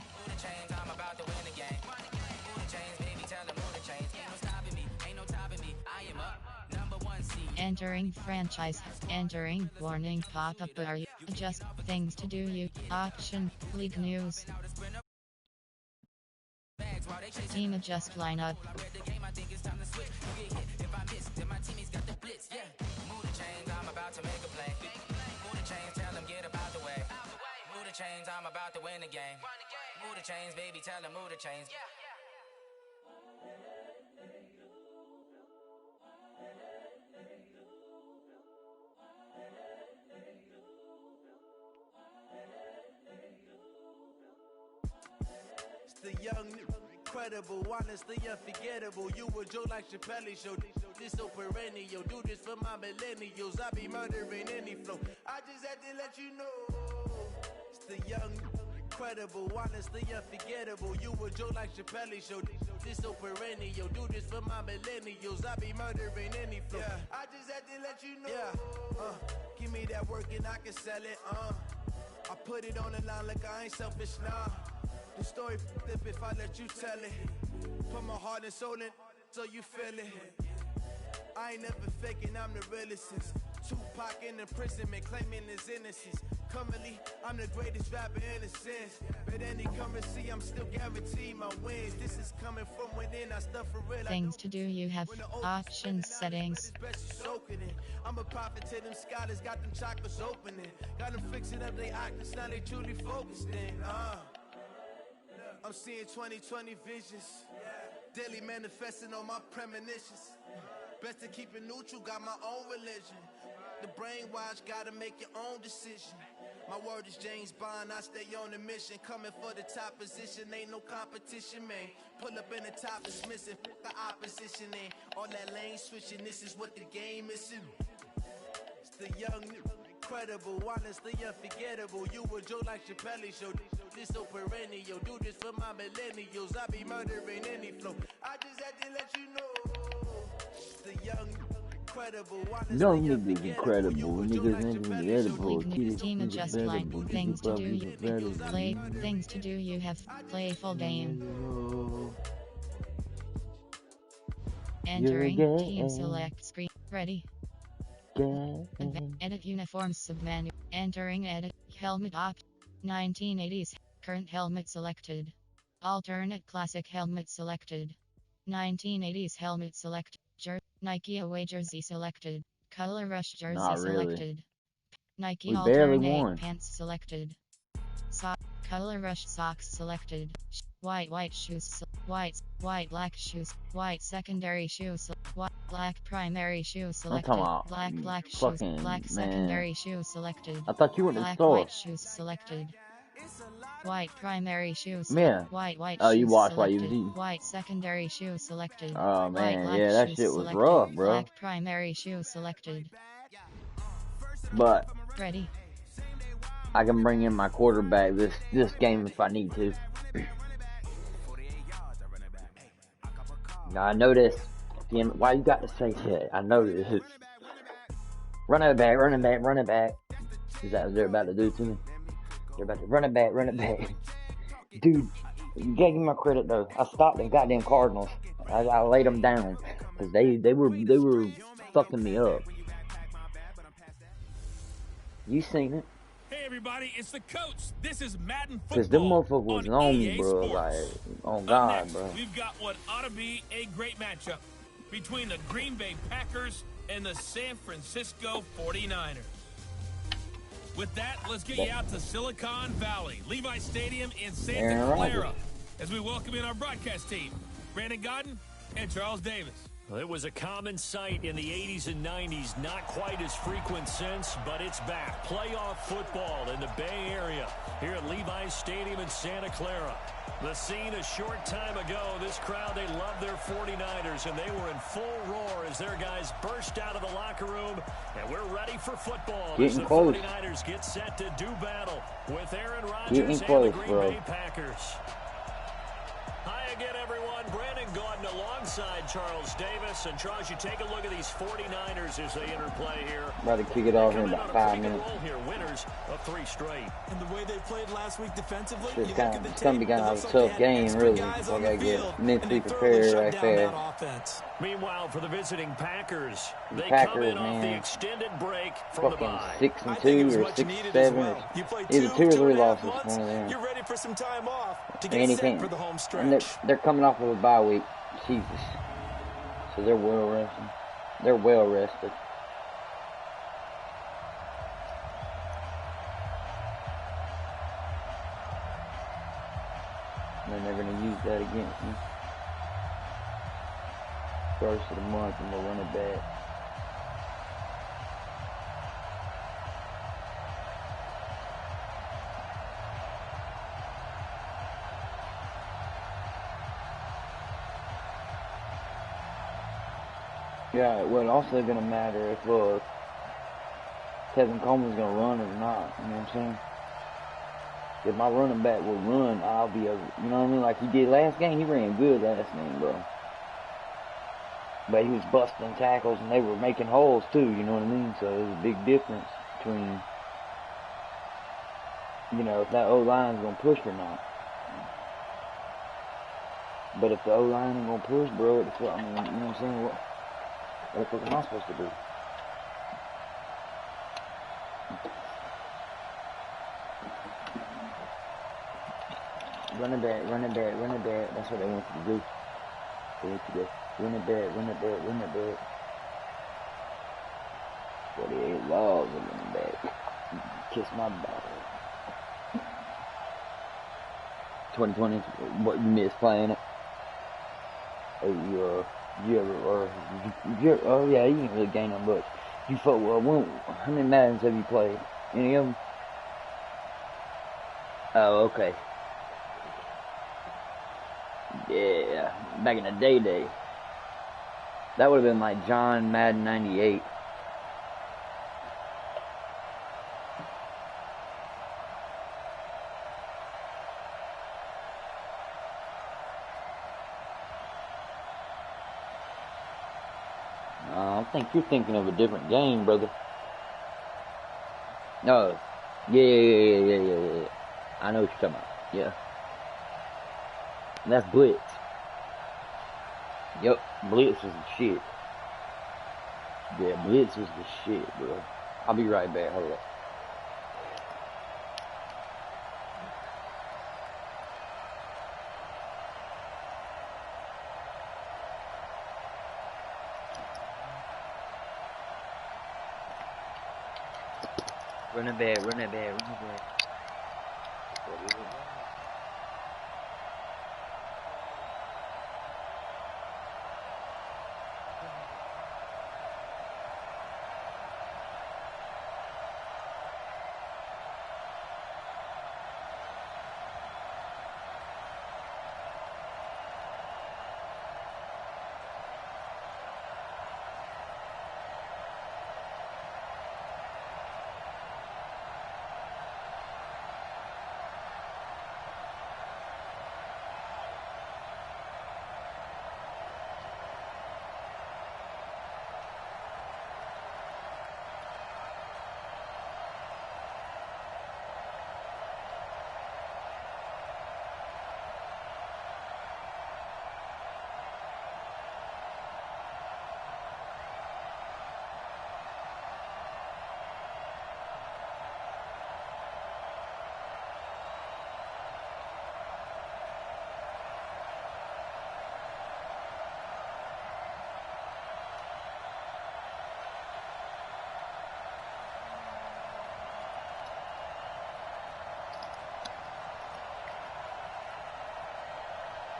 Entering franchise. Entering warning pop-up. Are you adjust things to do? You option league news. Team adjust lineup. Chains, I'm about to win the game. Move the chains, baby, tell them move the chains. It's the young, incredible, honestly unforgettable. You a joke like Chappelle show. This so perennial. Do this for my millennials. I be murdering any flow. I just had to let you know. The young, incredible, honestly unforgettable. You a joke like Chappelle show. This so perennial. Do this for my millennials. I be murdering any flow. Yeah. I just had to let you know. Yeah. Give me that work and I can sell it. I put it on the line like I ain't selfish now. The story flip if I let you tell it. Put my heart and soul in so you feel it. I ain't never faking, I'm the realest since Tupac in imprisonment, claiming his innocence. Currently, I'm the greatest rapper in a sense. But any currency, I'm still guaranteed my wins. This is coming from within, I stuff for real. Things to do, you have options, settings. I'm a prophet to them scholars, got them chakras opening. Got them fixing up their octaves, now they truly focused in. I'm seeing 2020 visions. Daily manifesting on my premonitions. Best to keep it neutral, got my own religion. The brainwash, gotta make your own decision. My word is James Bond, I stay on a mission. Coming for the top position, ain't no competition, man. Pull up in the top, dismissing, the opposition ain't. All that lane switching, this is what the game is. It's the young, Incredible, honestly unforgettable. You a Joe like Chappelle show. This so perennial. Do this for my millennials. I be murdering any flow. I just had to let you know. The young, incredible, Young niggas incredible. Niggas incredible. Team adjust line. Things to do. Play. Things to do. You have playful game. Entering team select screen. Ready. Edit uniforms submenu. Entering edit. Helmet opt. 1980s. Current helmet selected. Alternate classic helmet selected. 1980s helmet select. Nike away jersey selected. Color rush jersey Not really. selected. Nike We barely alternate won. pants selected. Color rush socks selected. White shoes. White black shoes. White secondary shoes. Black primary shoes selected. about Black shoes. fucking, Black man. secondary shoes selected. I thought you went to the Black store. white shoes selected. White primary shoes. Yeah. White Oh, shoes you watched while you selected. was eating. White secondary shoes selected. Oh, White man. black Yeah, that shoes shit was selected. rough, bro. Black primary shoes selected. But Ready. I can bring in my quarterback this game if I need to. Now, I know this. Why you got to say shit? I know this. Run it back. Is that what they're about to do to me? They're about to run it back. Dude, you gotta give me my credit though. I stopped the goddamn Cardinals. I laid them down because they were fucking me up. You seen it? Hey everybody, it's the coach. This is Madden football. Because them motherfuckers was on me, EA bro. Sports. Like, on Up God, next, bro. we've got what ought to be a great matchup between the Green Bay Packers and the San Francisco 49ers. With that, let's get you out to Silicon Valley, Levi Stadium in Santa Clara, as we welcome in our broadcast team, Brandon Godden and Charles Davis. Well, it was a common sight in the 80s and 90s, not quite as frequent since, but it's back. Playoff football in the Bay Area here at Levi's Stadium in Santa Clara. The scene a short time ago, this crowd, they loved their 49ers, and they were in full roar as their guys burst out of the locker room, and we're ready for football as the 49ers get set to do battle with Aaron Rodgers and the Green Bay Packers. Hi again, everyone. Brandon Gaudin alongside Charles Davis. And Charles, you take a look at these 49ers as they interplay here. About to kick it off in about 5 minutes. Here, winners of 3 straight. And the way they played last week defensively, It's going to be kind of a tough game, really. I got to get mentally prepared right there. Meanwhile, for the visiting Packers, The they Packers, come in off the man, extended break from the fucking bye. 6-2 or 6-7. Either 2 or 3 losses, one of them. You're ready for some time off to And get he set can't. for the home And stretch. they're coming off of a bye week. Jesus. So they're well rested. They're well rested. And they're going to use that against me. First of the month, and we'll run it back. Yeah, well, also going to matter if Kevin Coleman's going to run or not. You know what I'm saying? If my running back will run, I'll be able, you know what I mean? Like he did last game, he ran good last game, bro. But he was busting tackles and they were making holes too, you know what I mean? So there's a big difference between, you know, if that O-line's going to push or not. But if the O-line ain't going to push, bro, I mean, you know what I'm saying? What the fuck am I supposed to do? Run it back. That's what they want you to do. They want you to run it back. 48 laws of running back. Kiss my butt. 2020, what you missed playing it? Oh, oh yeah, you didn't really gain that much. You fought well. How many Maddens have you played? Any of them? Oh, okay. Yeah, back in the day. That would have been like John Madden 98. I think you're thinking of a different game, brother. No. Yeah. I know what you're talking about. Yeah. And that's Blitz. Yep, Blitz was the shit. Yeah, Blitz was the shit, bro. I'll be right back. Hold up. Run it back.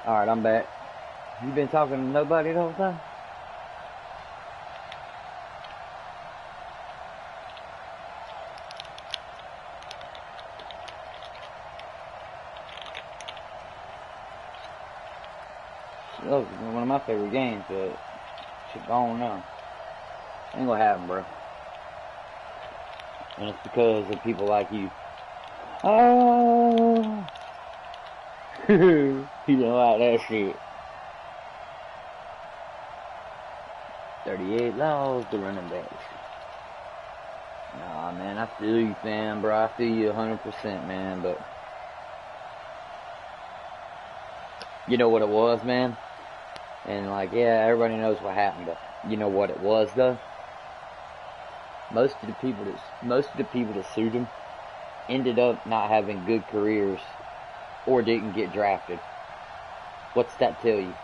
Alright, I'm back. You been talking to nobody the whole time? That was one of my favorite games, but shit gone now. Ain't gonna happen, bro. And it's because of people like you. Oh, you don't like that shit. 38 laws to running backs. Nah, man, I feel you, fam, bro. I feel you 100%, man, but you know what it was, man? And like, yeah, everybody knows what happened, but you know what it was, though? Most of the people that sued him ended up not having good careers or didn't get drafted. What's that tell you?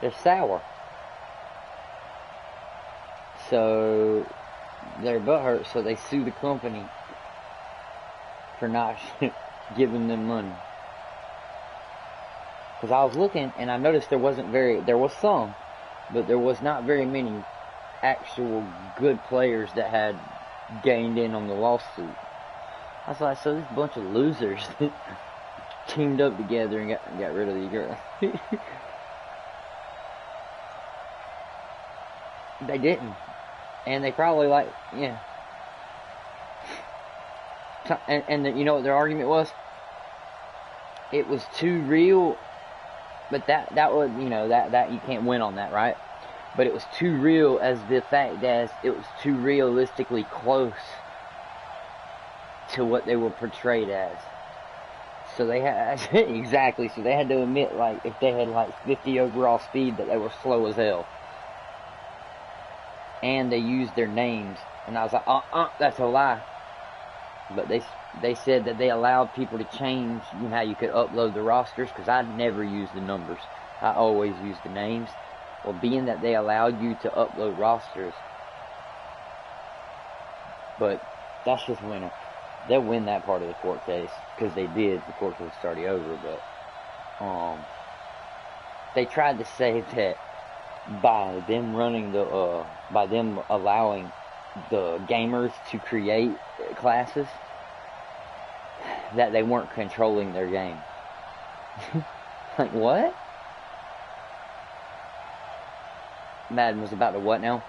They're sour. So their butt hurts, so they sue the company for not giving them money. Because I was looking and I noticed there was some, but there was not very many actual good players that had gained in on the lawsuit. I was like, so this bunch of losers teamed up together and got rid of the girl. They didn't. And they probably yeah. And you know what their argument was? It was too real, but that was, you know, that you can't win on that, right? But it was too real as the fact that it was too realistically close to what they were portrayed as. So they had, exactly, so they had to admit, like, if they had, like, 50 overall speed, that they were slow as hell. And they used their names. And I was like, that's a lie. But they said that they allowed people to change, you know, how you could upload the rosters, because I never used the numbers. I always used the names. Well, being that they allowed you to upload rosters, but that's just winner. They'll win that part of the court case, because they did. The court case is already over, but they tried to say that by them by them allowing the gamers to create classes, that they weren't controlling their game. Like, what? Madden was about to what now?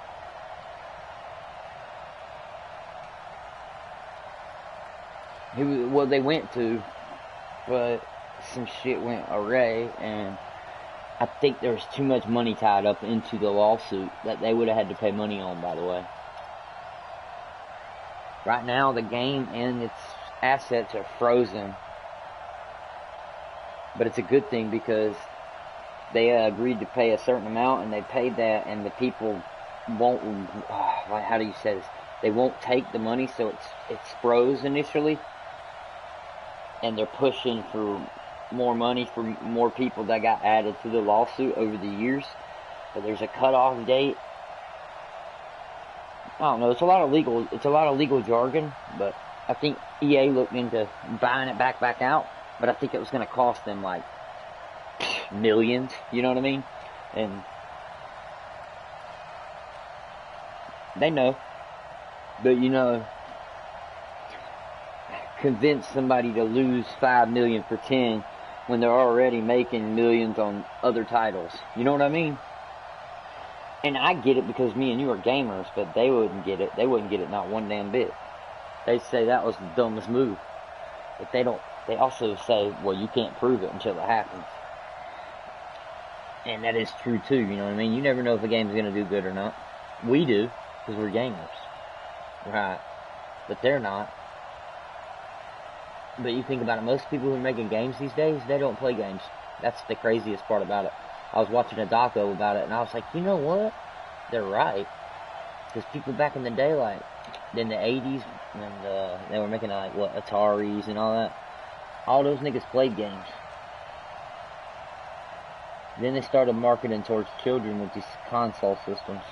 Well, they went to, but some shit went awry, and I think there's too much money tied up into the lawsuit that they would have had to pay money on, by the way. Right now, the game and its assets are frozen. But it's a good thing because they agreed to pay a certain amount, and they paid that, and the people won't, how do you say this? They won't take the money, so it's froze initially. And they're pushing for more money for more people that got added to the lawsuit over the years. But there's a cutoff date. I don't know, it's a lot of legal jargon, but I think EA looked into buying it back out, but I think it was going to cost them like millions, you know what I mean? And they know, but you know, convince somebody to lose $5 million for 10 when they're already making millions on other titles, you know what I mean? And I get it because me and you are gamers, but they wouldn't get it. They wouldn't get it not one damn bit. They'd say that was the dumbest move. But they don't. They also say, well, you can't prove it until it happens. And that is true too, you know what I mean? You never know if a game's going to do good or not. We do, because we're gamers. Right. But they're not. But you think about it, most people who are making games these days, they don't play games. That's the craziest part about it. I was watching a doco about it, and I was like, you know what? They're right. Because people back in the day, like, in the 80s, and they were making, like, what, Ataris and all that. All those niggas played games. Then they started marketing towards children with these console systems.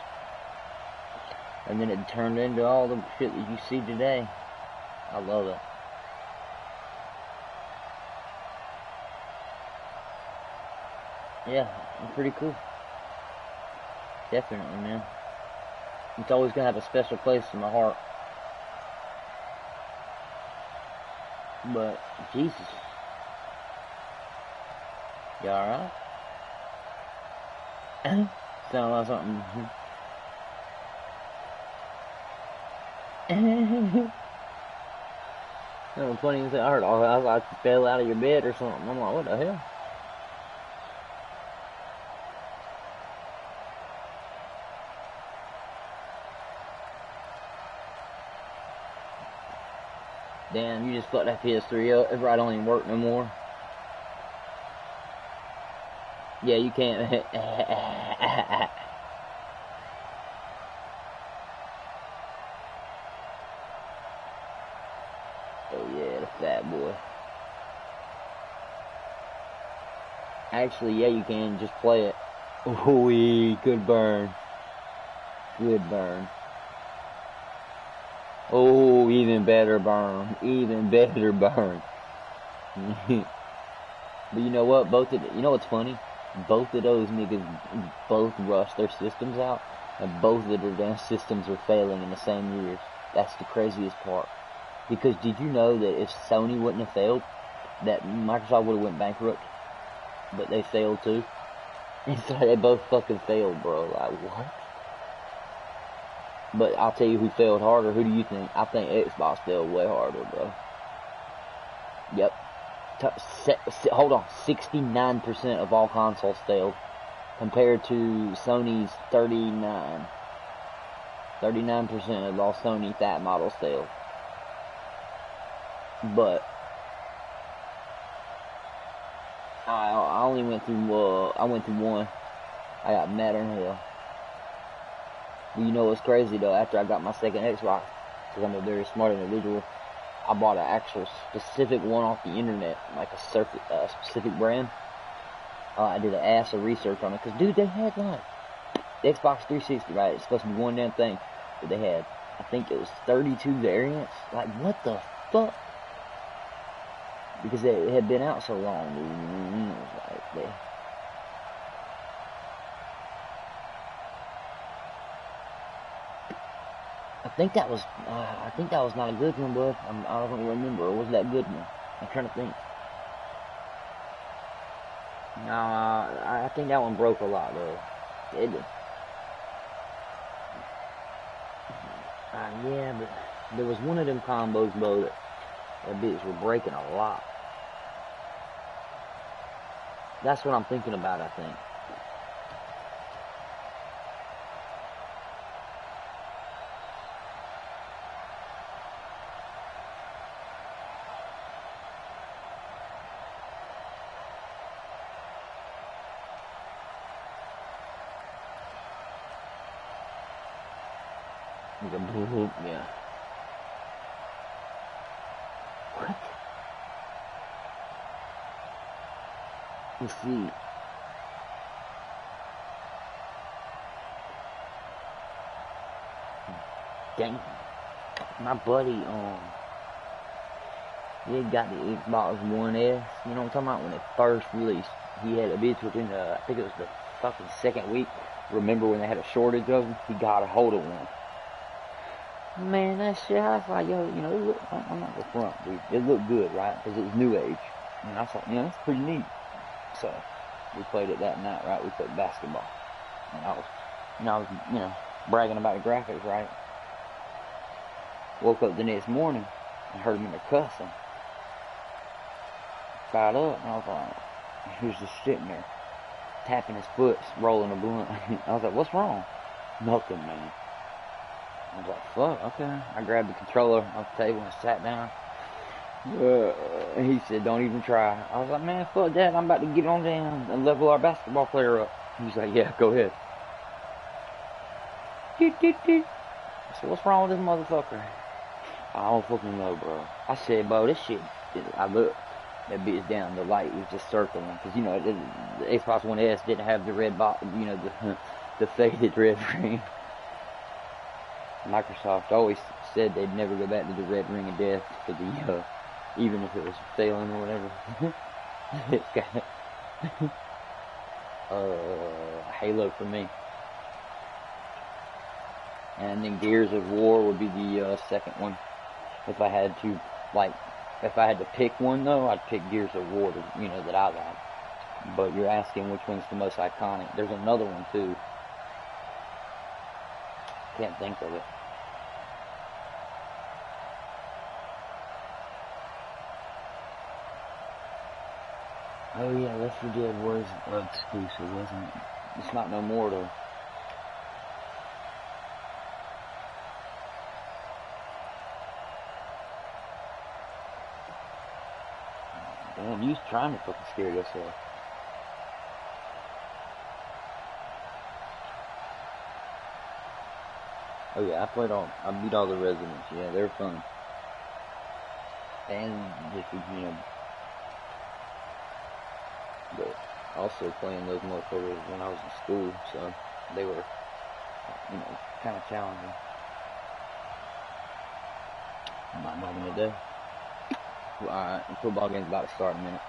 And then it turned into all the shit that you see today. I love it. Yeah, pretty cool. Definitely, man. It's always gonna have a special place in my heart. But, Jesus. You alright? Sound like something. That was funny. I heard I like fell out of your bed or something. I'm like, what the hell? Damn, you just fucked that PS3 up. It probably don't even work no more. Yeah, you can't. Oh yeah, the fat boy. Actually, yeah, you can just play it. Ooh, good burn. Good burn. Oh, even better burn. Even better burn. But you know what? You know what's funny? Both of those niggas both rushed their systems out, and both of their damn systems are failing in the same years. That's the craziest part. Because did you know that if Sony wouldn't have failed, that Microsoft would have went bankrupt? But they failed too. It's like they both fucking failed, bro. Like, what? But I'll tell you who failed harder. Who do you think? I think Xbox failed way harder, bro. Yep. Hold on. 69% of all consoles failed. Compared to Sony's 39. 39% of all Sony fat models failed. But I only went through, I went through one. I got Madden hell. You know what's crazy though? After I got my second Xbox, because I'm a very smart individual, I bought an actual specific one off the internet, like a specific brand. I did an ass of research on it, because dude, they had like the Xbox 360, right? It's supposed to be one damn thing, but they had, I think it was 32 variants. Like, what the fuck? Because it had been out so long, dude. It was like they. I think that was not a good one, bud. I don't remember. Or was that good one? I'm trying to think. I think that one broke a lot, though. It did. Yeah, but there was one of them combos, bro, that bitch were breaking a lot. That's what I'm thinking about, I think. He's a boo, yeah. What? Let's see. Dang. My buddy, he got the Xbox One S. You know what I'm talking about? When it first released, he had a bitch within I think it was the fucking second week. Remember when they had a shortage of them? He got a hold of one. Man, that shit, I was like, yo, you know, it look, I'm not gonna front, dude. It looked good, right? Because it was new age. And I was like, yeah, that's pretty neat. So, we played it that night, right? We played basketball. And I was, bragging about the graphics, right? Woke up the next morning and heard him in there cussing. Got up and I was like, he was just sitting there, tapping his foot, rolling a blunt. I was like, what's wrong? Nothing, man. I was like, fuck, okay. I grabbed the controller off the table and sat down. He said, don't even try. I was like, man, fuck that. I'm about to get on down and level our basketball player up. He's like, yeah, go ahead. I said, what's wrong with this motherfucker? I don't fucking know, bro. I said, bro, this shit, I looked that bitch down, the light was just circling. Because, you know, the Xbox One S didn't have the red box, you know, the faded red ring. Microsoft always said they'd never go back to the red ring of death for the, even if it was failing or whatever. It's got, Halo for me. And then Gears of War would be the second one. If I had to, if I had to pick one though, I'd pick Gears of War, that I like. But you're asking which one's the most iconic. There's another one too. Can't think of it. Oh yeah, Left 4 Dead was exclusive, wasn't it? It's not no more though. Damn, you was trying to fucking scare yourself. Oh yeah, I beat all the residents. Yeah, they're fun. And just, but also playing those motherfuckers when I was in school, so they were, kind of challenging. I'm not knowing today. Alright, the football game's about to start in a minute.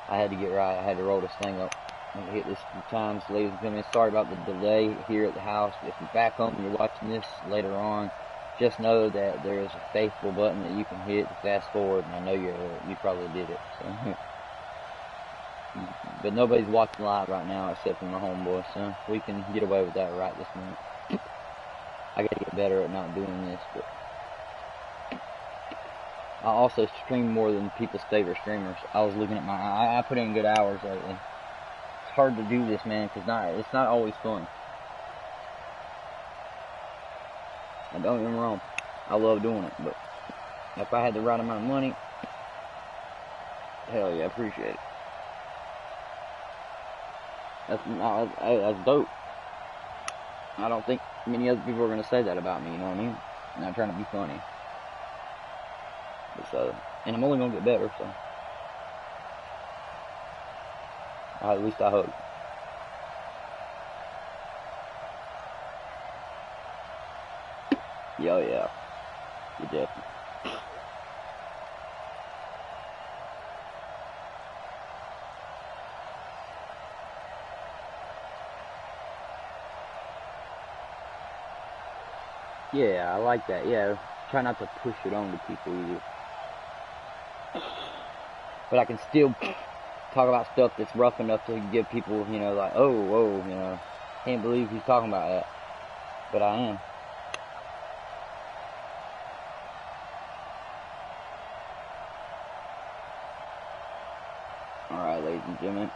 I had to get right. I had to roll this thing up. I'm gonna hit this a few times, ladies and gentlemen. Sorry about the delay here at the house. If you're back home and you're watching this later on, just know that there is a faithful button that you can hit to fast forward, and I know you probably did it. So. But nobody's watching live right now except for my homeboy, so we can get away with that right this minute. I gotta get better at not doing this, but I also stream more than people's favorite streamers. I was looking at I put in good hours lately. It's hard to do this, man, because it's not always fun. And don't get me wrong, I love doing it, but if I had the right amount of money, hell yeah, I appreciate it. That's dope. I don't think many other people are going to say that about me, you know what I mean? I'm not trying to be funny. So, and I'm only going to get better, so. At least I hope. Yeah. You definitely. Yeah, I like that. Yeah, try not to push it on to people either. But I can still talk about stuff that's rough enough to give people, like, oh, whoa, can't believe he's talking about that. But I am. Alright, ladies and gentlemen.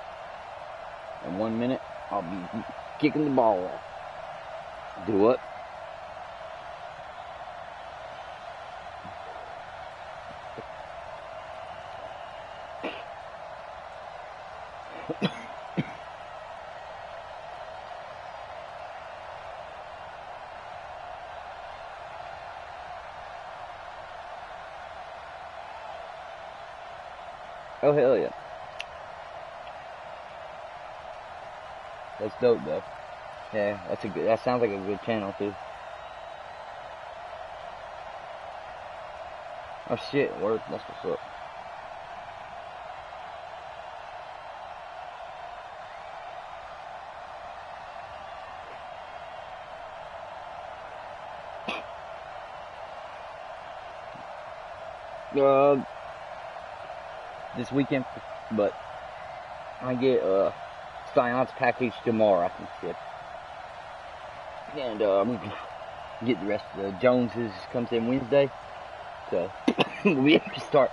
In 1 minute, I'll be kicking the ball off. Do what? Oh, hell yeah. That's dope, though. Yeah, that sounds like a good channel, too. Oh, shit, word. That's what's up. This weekend, but I get Stein's package tomorrow, I think. Yeah. And we can get the rest of the Joneses comes in Wednesday, so we'll be able to start.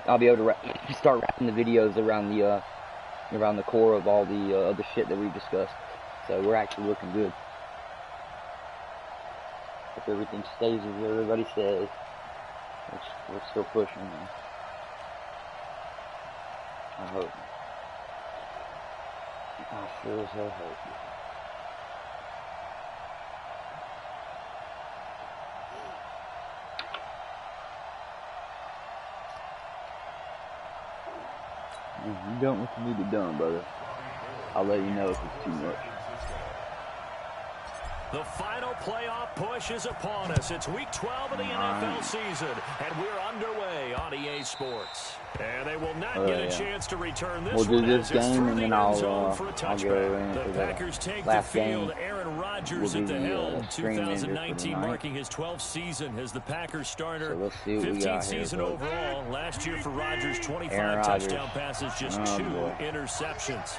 I'll be able to start wrapping the videos around the core of all the other shit that we've discussed. So we're actually looking good. If everything stays as everybody says, we're still pushing. Man. I hope. I sure as hell hope. If you don't what you need to done, brother, I'll let you know if it's too much. The final playoff push is upon us. It's week 12 of the NFL season, and we're underway on EA Sports. And they will not get a chance to return this we'll one do this game, and then I'll go into the Packers take the last field. game. Aaron Rodgers at the helm. 2019 marking his 12th season as the Packers starter. So 15th season overall. Last year for Rodgers, 25 touchdown passes, just 2 interceptions.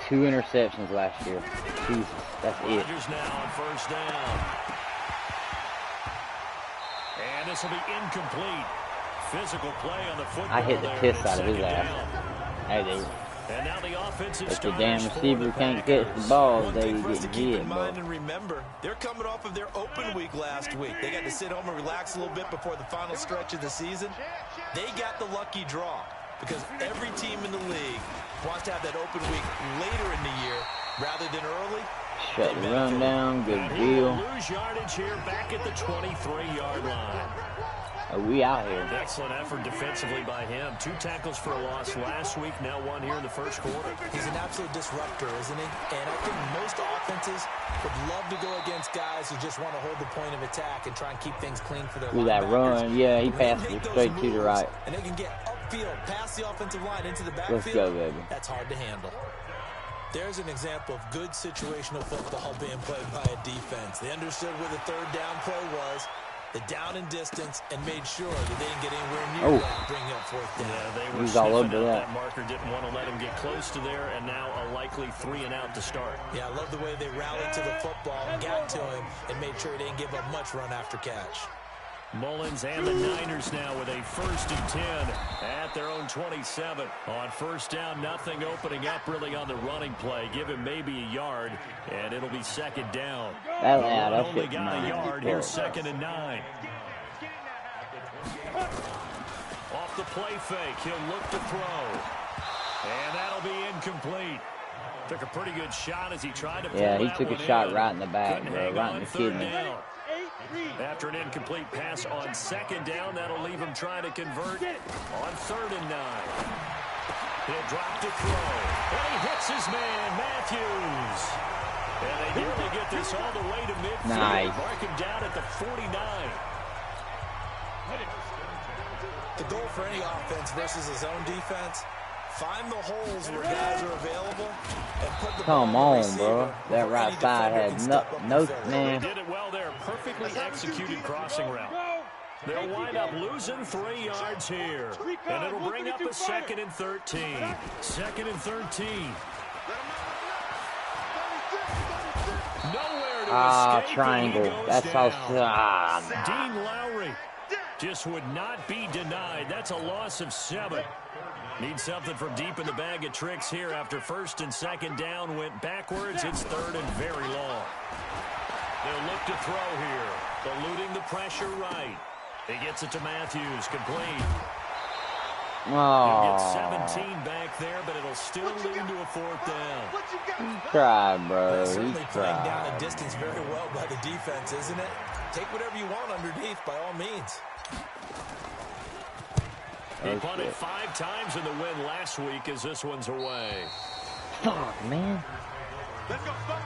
2 interceptions last year. Jesus, that's it. Rodgers now on first down. And this will be incomplete. Physical play on the football. I hit the piss out of his ass. I do. And now the offensive if the damn receiver can't catch the ball, they get hit. Keep in mind and remember, they're coming off of their open week last week. They got to sit home and relax a little bit before the final stretch of the season. They got the lucky draw because every team in the league wants to have that open week later in the year rather than early. Shut the run down, good deal. Lose yardage here back at the 23-yard line. Are we out here? Excellent effort defensively by him. 2 tackles for a loss last week, now 1 here in the first quarter. He's an absolute disruptor, isn't he? And I think most offenses would love to go against guys who just want to hold the point of attack and try and keep things clean for their linebackers. That run, yeah, he passed it straight to the right. And they can get upfield, past the offensive line into the backfield. Let's go, baby. That's hard to handle. There's an example of good situational football being played by a defense. They understood where the third down play was, the down and distance, and made sure that they didn't get anywhere near that, bringing up fourth down. Yeah, they were He's all over that marker, didn't want to let him get close to there, and now a likely 3 and out to start. Yeah, I love the way they rallied to the football, got to him, and made sure he didn't give up much run after catch. Mullins and the Niners now with a 1st and 10 at their own 27. On first down, nothing opening up really on the running play. Give him maybe a yard, and it'll be 2nd down. That's only got a yard. Here's 2nd and 9. Off the play fake, he'll look to throw. And that'll be incomplete. Took a pretty good shot as he tried to pull he took a shot right in the back, bro, right in the kidney. After an incomplete pass on 2nd down, that'll leave him trying to convert on 3rd and 9. He'll drop to throw. And he hits his man, Matthews. And they nearly get this all the way to midfield. Nice. Mark him down at the 49. The goal for any offense versus his own defense, find the holes where guys are available and put the Come ball on, bro. That right side had no man. They did it well there. Perfectly executed crossing route. They'll wind up losing 3 yards here. And it'll bring up a 2nd and 13. 2nd and 13. Nowhere to escape. Triangle. That's how. Dean Lowry just would not be denied. That's a loss of 7. Need something from deep in the bag of tricks here after 1st and 2nd down went backwards. It's 3rd and very long. They'll look to throw here. Eluding the pressure right. He gets it to Matthews. Complete. He'll get 17 back there, but it'll still lead to a 4th down. Try, bro. Certainly playing down the distance very well by the defense, isn't it? Take whatever you want underneath, by all means. He punted 5 times in the win last week as this one's away. Fuck, man. Let's go, stop.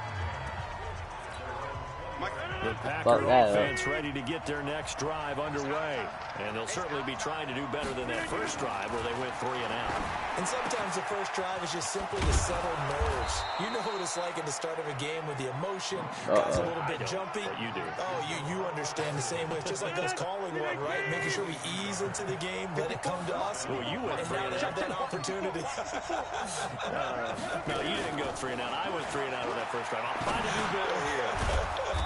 The Packer offense ready to get their next drive underway. And they'll certainly be trying to do better than that first drive where they went 3 and out. And sometimes the first drive is just simply to settle nerves. You know what it's like at the start of a game with the emotion, guys a little bit jumpy. You do. Oh, you understand the same way. It's just like us calling one, right? Making sure we ease into the game, let it come to us. Well, you went 3 and out. Have that opportunity. No, you didn't go 3 and out. I went 3 and out with that first drive. I'll find a new goal here.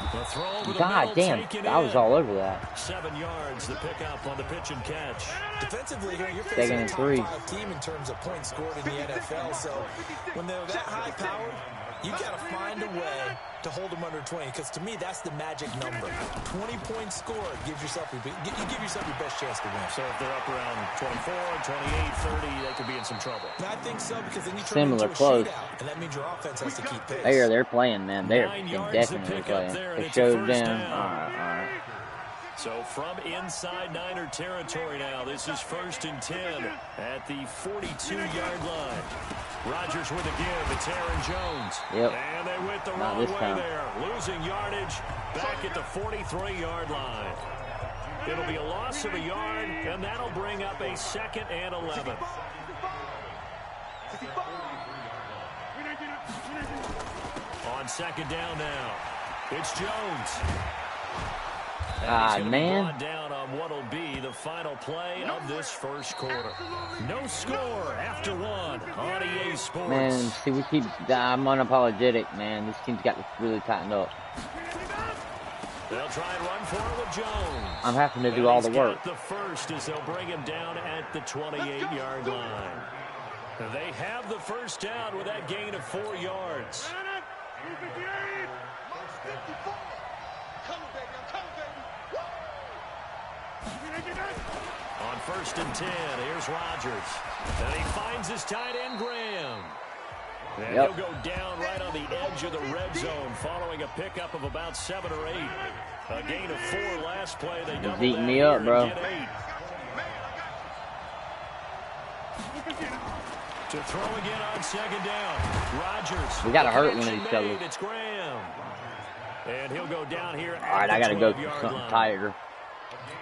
The throw over the God damn, I was all over that. 7 yards, the pickup on the pitch and catch. Defensively here, you're facing a top 5 team in terms of points scored in the NFL. So when they're that high powered, you got to find a way to hold them under 20. Because to me, that's the magic number. 20 points scored gives yourself you give yourself your best chance to win. So if they're up around 24, 28, 30, they could be in some trouble. And I think so because then you turn similar into a close. shootout, and that means your offense has to keep pace. They're playing, man. They're definitely playing. They showed them. All right. So from inside Niner territory now, this is 1st and 10 at the 42-yard line. Rodgers with a give. It's Aaron Jones. Yep. And they went the wrong way there. Losing yardage back at the 43-yard line. It'll be a loss of a yard, and that'll bring up a 2nd and 11. On 2nd down now, it's Jones. Man. Down on what'll be the final play of this first quarter. No score after 1 on EA Sports. Man, see, I'm unapologetic, man. This team's got to really tighten up. They'll try and run for it with Jones. I'm having to do all the work. The first as they'll bring him down at the 28-yard line. They have the first down with that gain of 4 yards. On 1st and 10, here's Rodgers. And he finds his tight end, Graham. And he'll go down right on the edge of the red zone following a pickup of about 7 or 8. A gain of 4 last play. They doubled beating me up, bro. To throw again on 2nd down. Rodgers. We got to hurt one of these fellas. It's Graham. And he'll go down here. All right, I got to go for something tighter.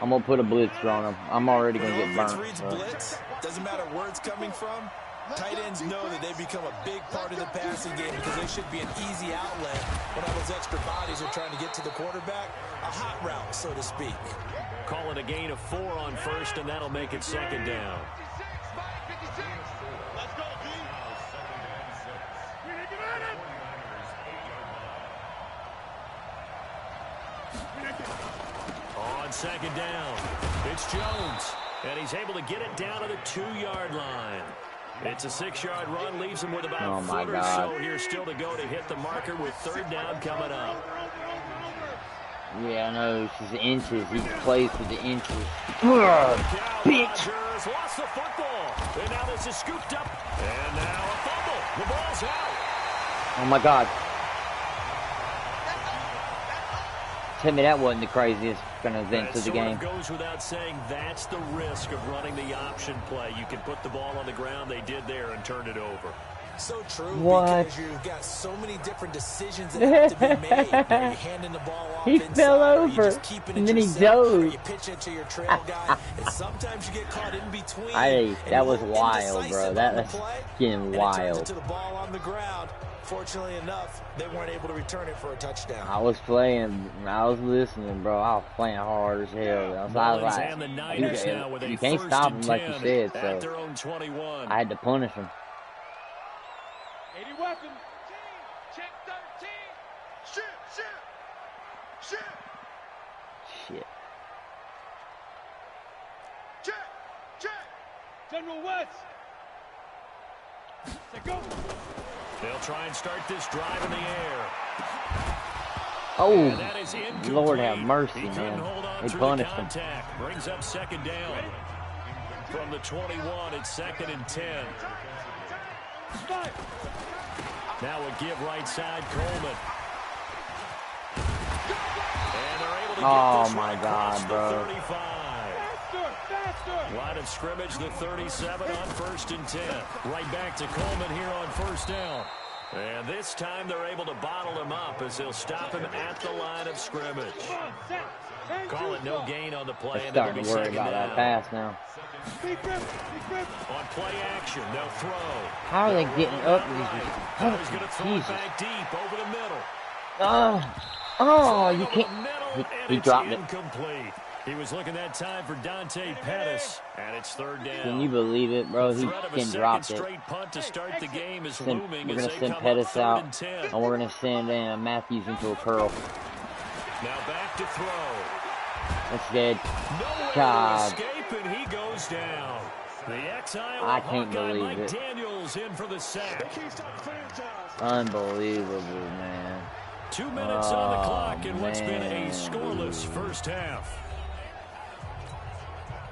I'm going to put a blitzer on him. I'm already going to get burnt. Blitz, doesn't matter where it's coming from. Tight ends know that they've become a big part of the passing game because they should be an easy outlet when all those extra bodies are trying to get to the quarterback. A hot route, so to speak. Call it a gain of 4 on 1st, and that'll make it 2nd down. On 2nd down, it's Jones, and he's able to get it down to the 2-yard line. It's a 6-yard run, leaves him with about a foot or so here still to go to hit the marker with 3rd down coming up. Yeah, I know, it's just the inches. He plays with the inches. Bitch! Lost the football, and now this is scooped up, and now a fumble. The ball's out. Oh my God. Tell me that wasn't the craziest kind of event of the game. Goes without saying, that's the risk of running the option play. You can put the ball on the ground. They did there and turned it over. So true, what? Because you've got so many different decisions that have to be made. You're handing the ball off he inside, fell over, you just keep it and then yourself, he dove. you pitch it to your trail guy, and sometimes you get caught in between. That was wild, bro. That was getting wild. To the ball on the ground. Fortunately enough, they weren't able to return it for a touchdown. I was listening, bro. I was playing hard as hell. I was like, you can't stop him like you said, so I had to punish him. 80 weapon. Check 13. Shit. Check. General West. Say go. They'll try and start this drive in the air. Oh, Lord have mercy, man. They punished him. Brings up 2nd down. From the 21, it's 2nd and 10. Now a give right side, Coleman. And they're able to get this my right across God, bro. the 35. Line of scrimmage, the 37 on 1st and 10. Right back to Coleman here on 1st down. And this time they're able to bottle him up as they'll stop him at the line of scrimmage. Call it no gain on the play. They're starting to worry about that pass now. On play action, they'll throw. How are they getting up? Now he's going to throw it back deep over the middle. Oh, you can't. He dropped it. Incomplete. He was looking that time for Dante Pettis, and it's 3rd down. Can you believe it, bro? He can drop it. Straight punt to start the game is We're looming going as to they send come Pettis up out, 3rd and 10. and we're going to send Matthews into a curl. Now back to throw. That's dead. Nowhere God. to escape, and he goes down. The ex-Iowa I can't Hawkeye believe Mike it. Daniels in for the sack. Unbelievable, man. 2 minutes on the clock in man. what's been a scoreless first half.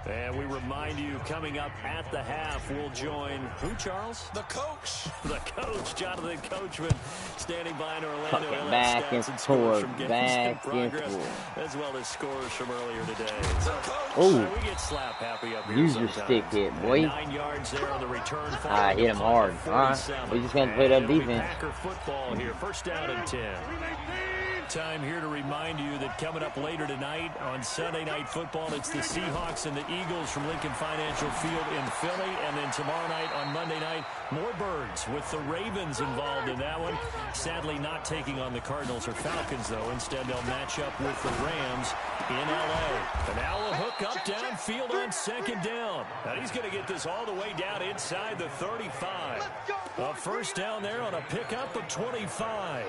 And we remind you, coming up at the half, we'll join who, Charles? The coach. The coach, Jonathan Coachman, standing by in Orlando. Fucking back and forth, back and forth. As well as scores from earlier today. Oh, we get slap happy up here. use your stick hit, boy. 9 yards there on the return. I hit him hard. All right, we just got to play that defense. Packer football here, 1st down and 10. Time here to remind you that coming up later tonight on Sunday Night Football, it's the Seahawks and the Eagles from Lincoln Financial Field in Philly. And then tomorrow night on Monday night, more Birds with the Ravens involved in that one. Sadly not taking on the Cardinals or Falcons, though. Instead, they'll match up with the Rams in L.A. And now a hook up downfield on 2nd down. Now he's going to get this all the way down inside the 35. A 1st down there on a pickup of 25.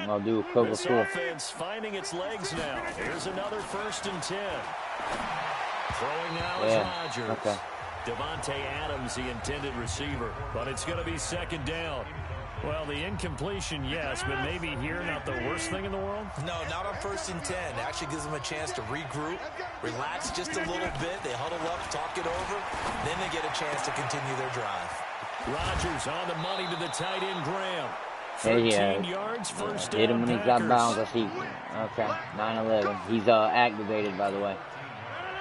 I'll do a cover this 4. offense finding its legs now. Here's another 1st and 10. Throwing now is Rodgers. Okay. Devontae Adams, the intended receiver. But it's going to be 2nd down. Well, the incompletion, yes, but maybe here not the worst thing in the world? No, not on 1st and 10. It actually gives them a chance to regroup, relax just a little bit. They huddle up, talk it over. Then they get a chance to continue their drive. Rodgers on the money to the tight end, Graham. Hey, 13 yards, 1st down. Hit him when he's got bounds. I see. Okay, 9-11. He's activated, by the way.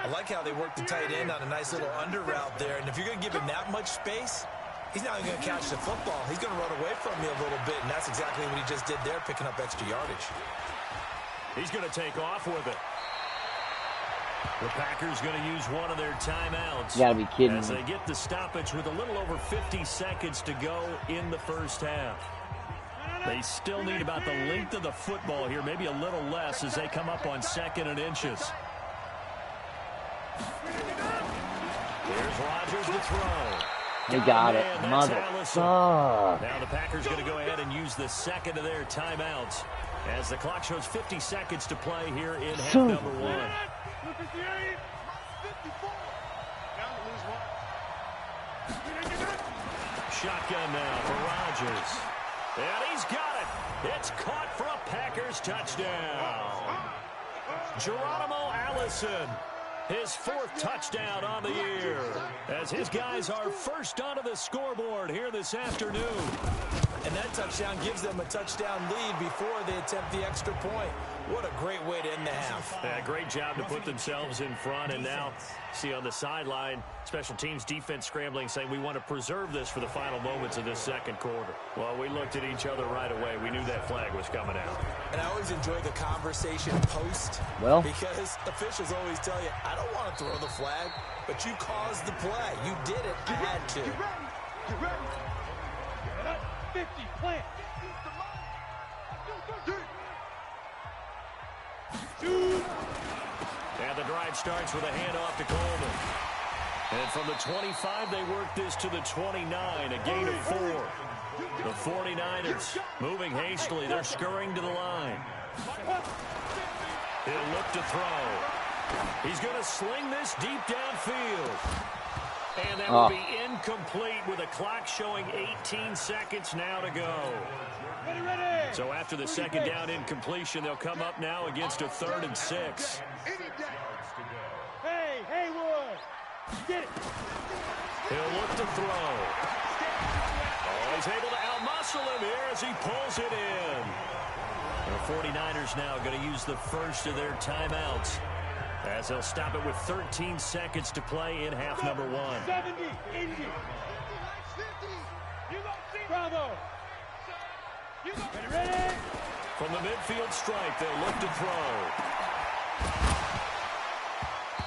I like how they work the tight end on a nice little under route there. And if you're going to give him that much space, he's not even going to catch the football. He's going to run away from you a little bit, and that's exactly what he just did there, picking up extra yardage. He's going to take off with it. The Packers going to use one of their timeouts. You gotta be kidding as me. they get the stoppage with a little over 50 seconds to go in the 1st half. They still need about the length of the football here, maybe a little less as they come up on 2nd and inches. Here's Rodgers to throw. They got it. Mother. Now the Packers going to go ahead and use the 2nd of their timeouts as the clock shows 50 seconds to play here in half number 1. Shotgun now for Rodgers. And he's got it. It's caught for a Packers touchdown. Geronimo Allison, his 4th touchdown on the year, as his guys are first onto the scoreboard here this afternoon. And that touchdown gives them a touchdown lead before they attempt the extra point. What a great way to end the half. Yeah, great job to put themselves in front. And now, see on the sideline, special teams defense scrambling, saying we want to preserve this for the final moments of this 2nd quarter. Well, we looked at each other right away. We knew that flag was coming out. And I always enjoy the conversation post. Well, because officials always tell you, I don't want to throw the flag, but you caused the play. You did it. You had to. Get ready. 50, plant. And the drive starts with a handoff to Coleman. And from the 25, they work this to the 29, a gain of 4. The 49ers moving hastily. They're scurrying to the line. He'll look to throw. He's going to sling this deep downfield. And that will be incomplete with a clock showing 18 seconds now to go. So after the 2nd down incompletion, they'll come up now against a 3rd and 6. Hey, Haywood, get it. He'll look to throw. Oh, he's able to outmuscle him here as he pulls it in. The 49ers now going to use the 1st of their timeouts As they'll stop it with 13 seconds to play in half number 1. 70, Indy. Bravo. Ready? From the midfield stripe, they'll look to throw.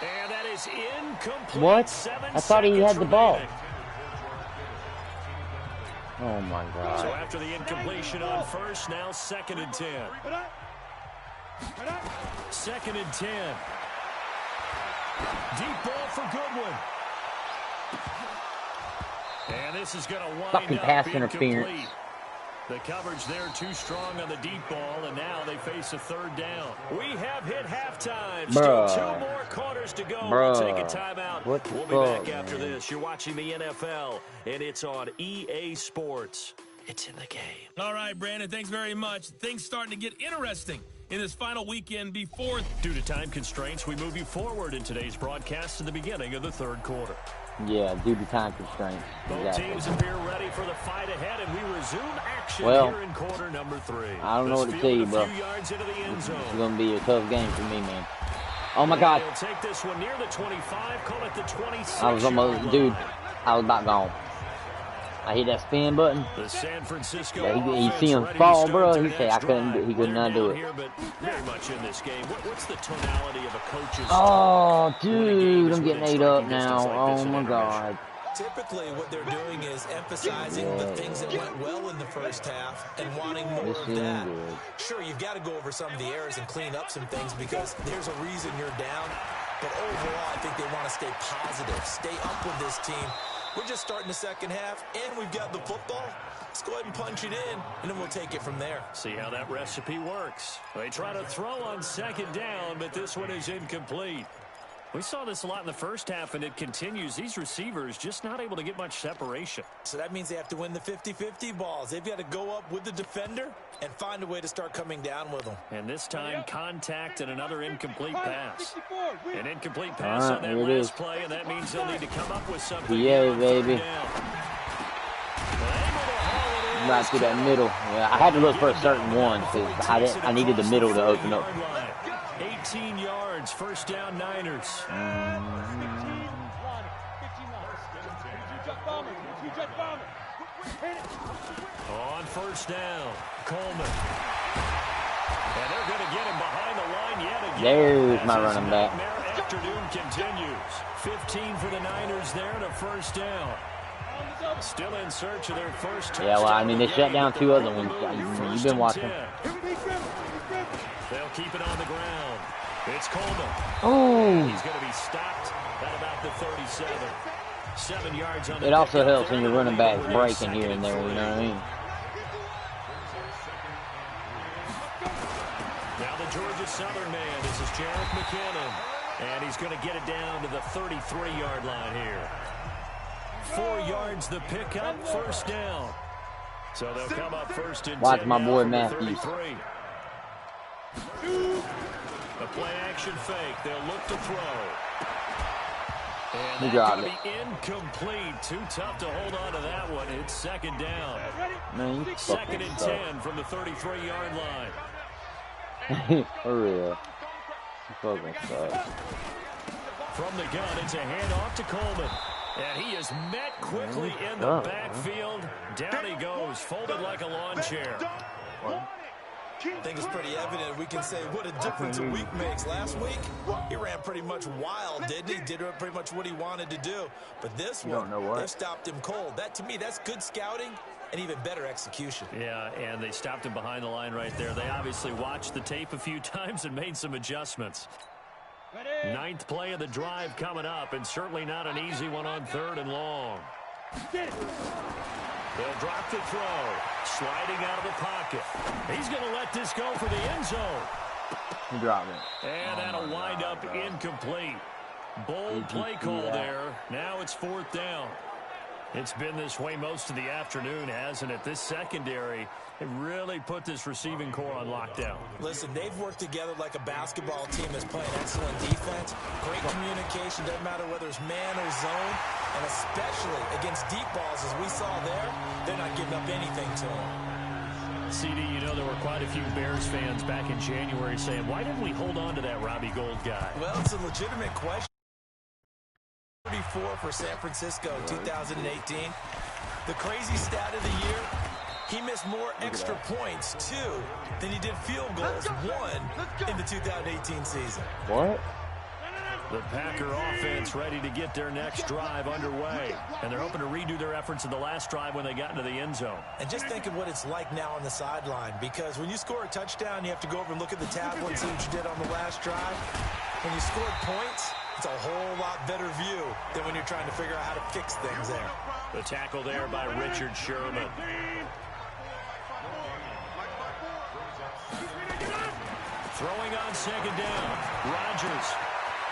And that is incomplete. What? I thought he had the ball. Remaining. Oh my God. So after the incompletion on first, now 2nd and 10. 2nd and 10. Deep ball for Goodwin. And this is going to wind Fucking up pass incomplete. interference. The coverage there too strong on the deep ball, and now they face a 3rd down. We have hit halftime. Bruh. Still 2 more quarters to go. Bruh. We'll take a timeout. What the We'll be back fuck, after man? this. You're watching the NFL, and it's on EA Sports. It's in the game. All right, Brandon, thanks very much. Things starting to get interesting in this final weekend before. Due to time constraints, we move you forward in today's broadcast to the beginning of the 3rd quarter. Yeah, due to time constraints. Both Exactly. teams appear ready for the fight ahead, and we resume action Well, here in quarter number 3. I don't know what to This tell you, field bro. a few yards into the end zone. It's gonna be a tough game for me, man. Oh my God. They'll take this one near the 25, call it the 26. I was almost, dude, I was about gone. I hit that spin button. The San Francisco Yeah, you offense see him ready to fall, start bro. their He said next I couldn't. drive. He could They're not do down it. here, but very much in this game. What's the tonality of a coach's Oh, when a game dude, is I'm getting within ate up striking distance now. like this Oh in my intermission? God. Typically, what they're doing is emphasizing the things that went well in the first half and wanting more This of is that. good. Sure, you've got to go over some of the errors and clean up some things because there's a reason you're down. But overall, I think they want to stay positive, stay up with this team. We're just starting the second half, and we've got the football. Let's go ahead and punch it in, and then we'll take it from there. See how that recipe works. They try to throw on 2nd down, but this one is incomplete. We saw this a lot in the first half, and it continues. These receivers just not able to get much separation. So that means they have to win the 50-50 balls. They've got to go up with the defender and find a way to start coming down with them. And this time, contact and another incomplete pass. An incomplete All pass right, on that here it is. last play, and that means they'll need to come up with something. Yeah, here on 3rd baby. down. Able to haul it in. Right through that middle. Yeah, I had to look for a certain one because I needed the middle to open up. 18 yards, 1st down Niners. On 1st down, Coleman. And they're going to get him behind the line yet again. There's my As this running back. nightmare afternoon continues. 15 for the Niners there and a 1st down. Still in search of their first touchdown. Yeah, well, I mean, they of the shut game, down but 2 they're other on the ones. move. You've 1st been and watching. 10. They'll keep it on the ground. It's Coleman. Oh. He's going to be stopped at about the 37. 7 yards on the It also pickup helps there. when your running back's They're breaking here and 2nd there, you know what I mean? Now the Georgia Southern man. This is Jareth McKinnon. And he's going to get it down to the 33-yard line here. 4 yards the pickup, 1st down. So they'll come up 1st and 10. Watch my now boy from the Matthews. 33. A play action fake. They'll look to throw. And He that's dropped going to be incomplete. Too tough to hold on to that one. It's 2nd down. Man, you 2nd fucking and suck. 10 from the 33-yard line. For real. You fucking suck. From the gun, it's a handoff to Coleman. And he is met quickly in the Oh. backfield. Down he goes, folded like a lawn chair. I think it's pretty evident. We can say what a difference a week makes. Last week, he ran pretty much wild, didn't he? Did pretty much what he wanted to do. But this You one, don't know what? they stopped him cold. That, to me, that's good scouting and even better execution. Yeah, and they stopped him behind the line right there. They obviously watched the tape a few times and made some adjustments. 9th play of the drive coming up, and certainly not an easy one on 3rd and long. They'll drop the throw. Sliding out of the pocket. He's going to let this go for the end zone. He dropped it. And that'll wind up incomplete. Bold play call there. Now it's 4th down. It's been this way most of the afternoon, hasn't it? This secondary, it really put this receiving core on lockdown. Listen, they've worked together like a basketball team that's playing excellent defense. Great communication, doesn't matter whether it's man or zone. And especially against deep balls, as we saw there, they're not giving up anything to them. CD, you know there were quite a few Bears fans back in January saying, why didn't we hold on to that Robbie Gould guy? Well, it's a legitimate question. 34 for San Francisco, 2018. The crazy stat of the year, he missed more extra points, 2, than he did field goals, 1, in the 2018 season. What? The Packer offense ready to get their next drive underway. And they're hoping to redo their efforts in the last drive when they got into the end zone. And just think of what it's like now on the sideline, because when you score a touchdown, you have to go over and look at the tablet and see what you did on the last drive. When you scored points, it's a whole lot better view than when you're trying to figure out how to fix things there. The tackle there by Richard Sherman. Throwing on second down. Rodgers.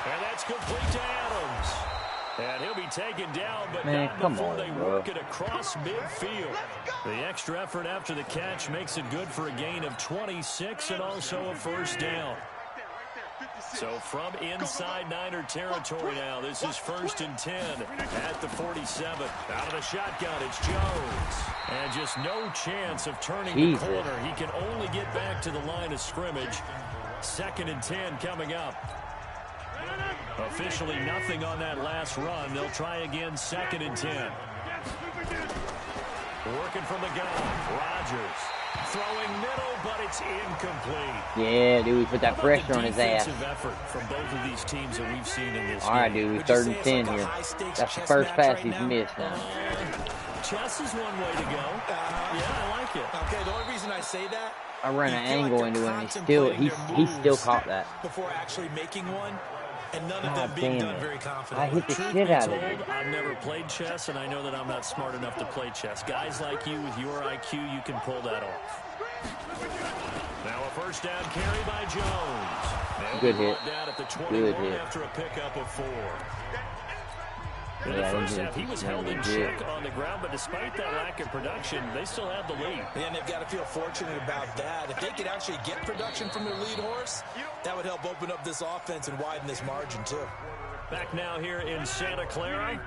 And that's complete to Adams. And he'll be taken down, but not before they work it across midfield. The extra effort after the catch makes it good for a gain of 26 and also a first down. So from inside Niner territory now, this is 1st and 10 at the 47. Out of the shotgun, it's Jones. And just no chance of turning the corner. He can only get back to the line of scrimmage. 2nd and 10 coming up. Officially nothing on that last run. They'll try again 2nd and 10. Working from the gun. Rodgers throwing middle, but it's incomplete. Yeah, dude, we put that pressure on his ass. Effort from both of these teams that we've seen in this game. All right, dude, 3rd and 10 here. That's the first pass he's missed now. Chess is one way to go. Yeah, I like it. Okay, the only reason I say that, I ran an angle into him, and he still caught that. Before actually making one, and none of them being done very confidently. I hit the shit out of it. I've never played chess, and I know that I'm not smart enough to play chess. Guys like you with your IQ, you can pull that off. Now a first down carry by Jones. Good hit. Down at the 21 Good hit. after a pickup of 4. In the Yeah, first half, he was held in check on the ground, but despite that lack of production, they still have the lead. And they've got to feel fortunate about that. If they could actually get production from their lead horse, that would help open up this offense and widen this margin, too. Back now here in Santa Clara.